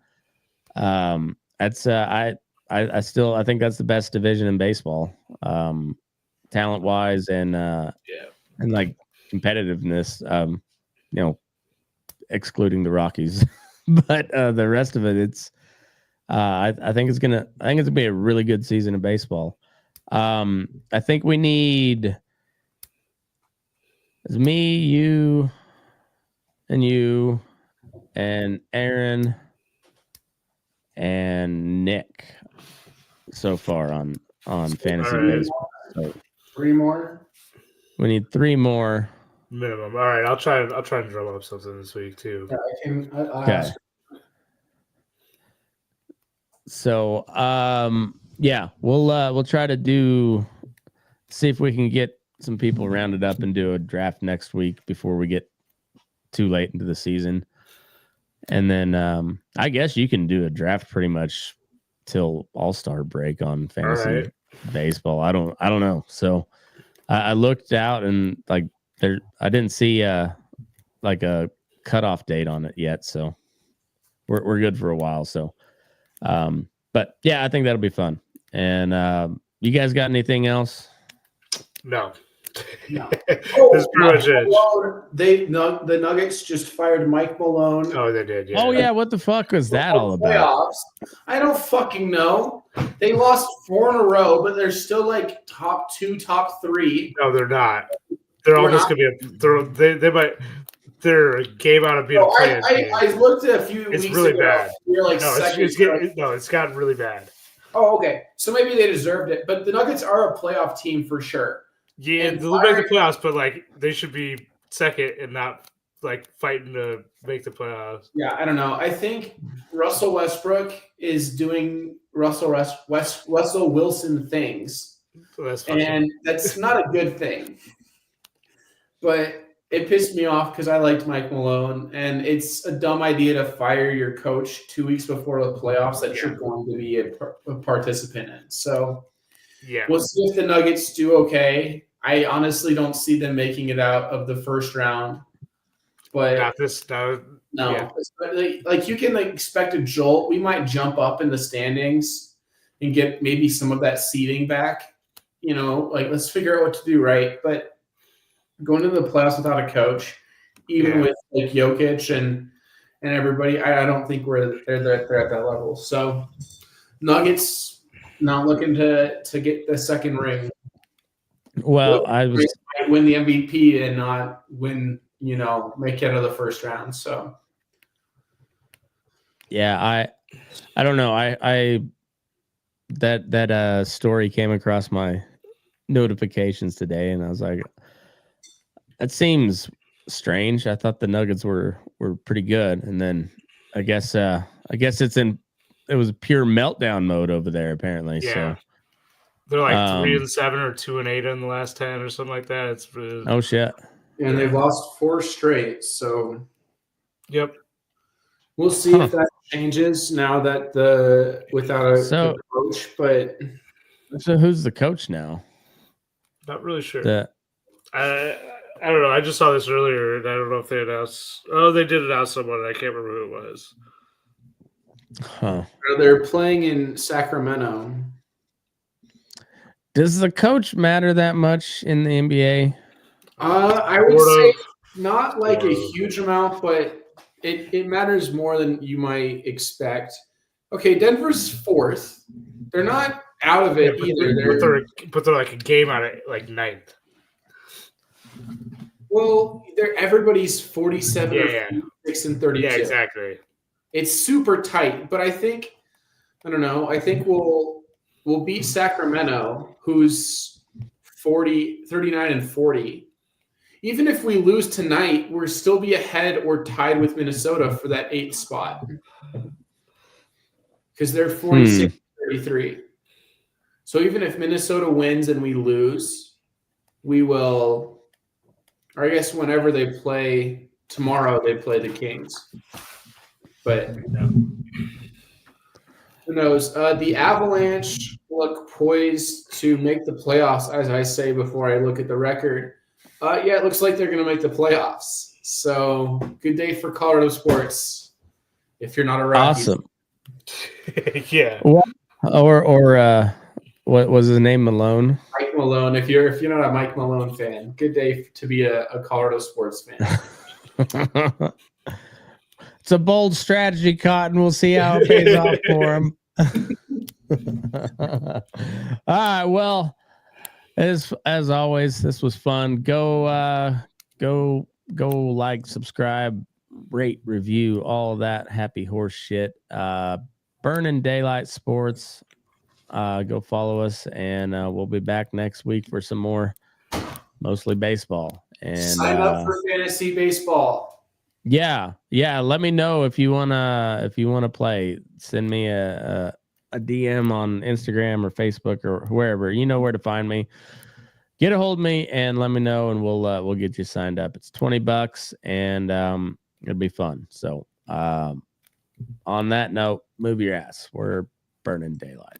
That's I think that's the best division in baseball, talent wise and like competitiveness. Excluding the Rockies, but the rest of it, it's. I think it's gonna be a really good season of baseball. I think we need me, you, and Aaron and Nick so far on fantasy baseball. So 3 more. We need 3 more minimum. All right, I'll try and drum up something this week too. Yeah, okay. So we'll try to see if we can get some people rounded up and do a draft next week before we get too late into the season. And then I guess you can do a draft pretty much till All-Star break on fantasy baseball. I don't know. So I looked out and I didn't see a cutoff date on it yet. So we're good for a while. So but yeah, I think that'll be fun. And you guys got anything else? No. No. That's pretty much it. The Nuggets just fired Mike Malone. Oh, they did. Yeah. Oh yeah, what the fuck was that all about? Playoffs. I don't fucking know. They lost 4 in a row, but they're still like top 2, top 3. No, they're not. They're almost gonna be. They might. They're a game out of being a play-in team. I looked at a few weeks really ago. bad. You're like it's gotten really bad. Oh, okay. So maybe they deserved it, but the Nuggets are a playoff team for sure. Yeah, they'll make the playoffs, but they should be second and not fighting to make the playoffs. Yeah, I don't know. I think Russell Westbrook is doing Russell Wilson things, and that's not a good thing. But it pissed me off because I liked Mike Malone, and it's a dumb idea to fire your coach 2 weeks before the playoffs that you're going to be a participant in. So we'll see if the Nuggets do okay. I honestly don't see them making it out of the first round. But not this. No. Yeah. You can expect a jolt. We might jump up in the standings and get maybe some of that seeding back. Let's figure out what to do, right? But going to the playoffs without a coach, even with Jokic and everybody, I don't think they're at that level. So Nuggets not looking to get the second ring. Well, I might win the MVP and not win, make it out of the first round. So yeah, I don't know. I that story came across my notifications today, and I was like, that seems strange. I thought the Nuggets were pretty good, and then I guess it was pure meltdown mode over there apparently. Yeah. So they're 3-7 or 2-8 in the last 10 or something like that. It's really, oh shit. And they've lost 4 straight. So yep. We'll see if that changes now that without a coach. But so who's the coach now? Not really sure. I don't know. I just saw this earlier, and I don't know if they announced. Oh, they did announce someone. I can't remember who it was. Huh. They're playing in Sacramento. Does the coach matter that much in the NBA? I would say not like a huge amount, but it matters more than you might expect. Okay, Denver's 4th. They're not out of it either. But they're like a game out of like 9th. Well, everybody's 47 or 46 and 32. Yeah, exactly. It's super tight, but I think we'll beat Sacramento, who's 39 and 40. Even if we lose tonight, we'll still be ahead or tied with Minnesota for that 8th spot. Because they're 46 and 33. So even if Minnesota wins and we lose, we will, or I guess whenever they play tomorrow, they play the Kings. But who knows? The Avalanche look poised to make the playoffs, as I say before I look at the record. It looks like they're going to make the playoffs. So good day for Colorado sports. If you're not a Rockies. Awesome. Yeah. Well, or what was his name? Malone. Mike Malone. If you're not a Mike Malone fan, good day to be a Colorado sports fan. It's a bold strategy, Cotton. We'll see how it pays off for him. All right. Well, as always, this was fun. Go like, subscribe, rate, review, all of that happy horse shit. Burnin Daylight Sports. Go follow us, and we'll be back next week for some more, mostly baseball. And sign up for fantasy baseball. Yeah. Let me know if you wanna play. Send me a DM on Instagram or Facebook or wherever. You know where to find me. Get a hold of me and let me know, and we'll get you signed up. It's $20, and it'll be fun. So on that note, move your ass. We're burning daylight.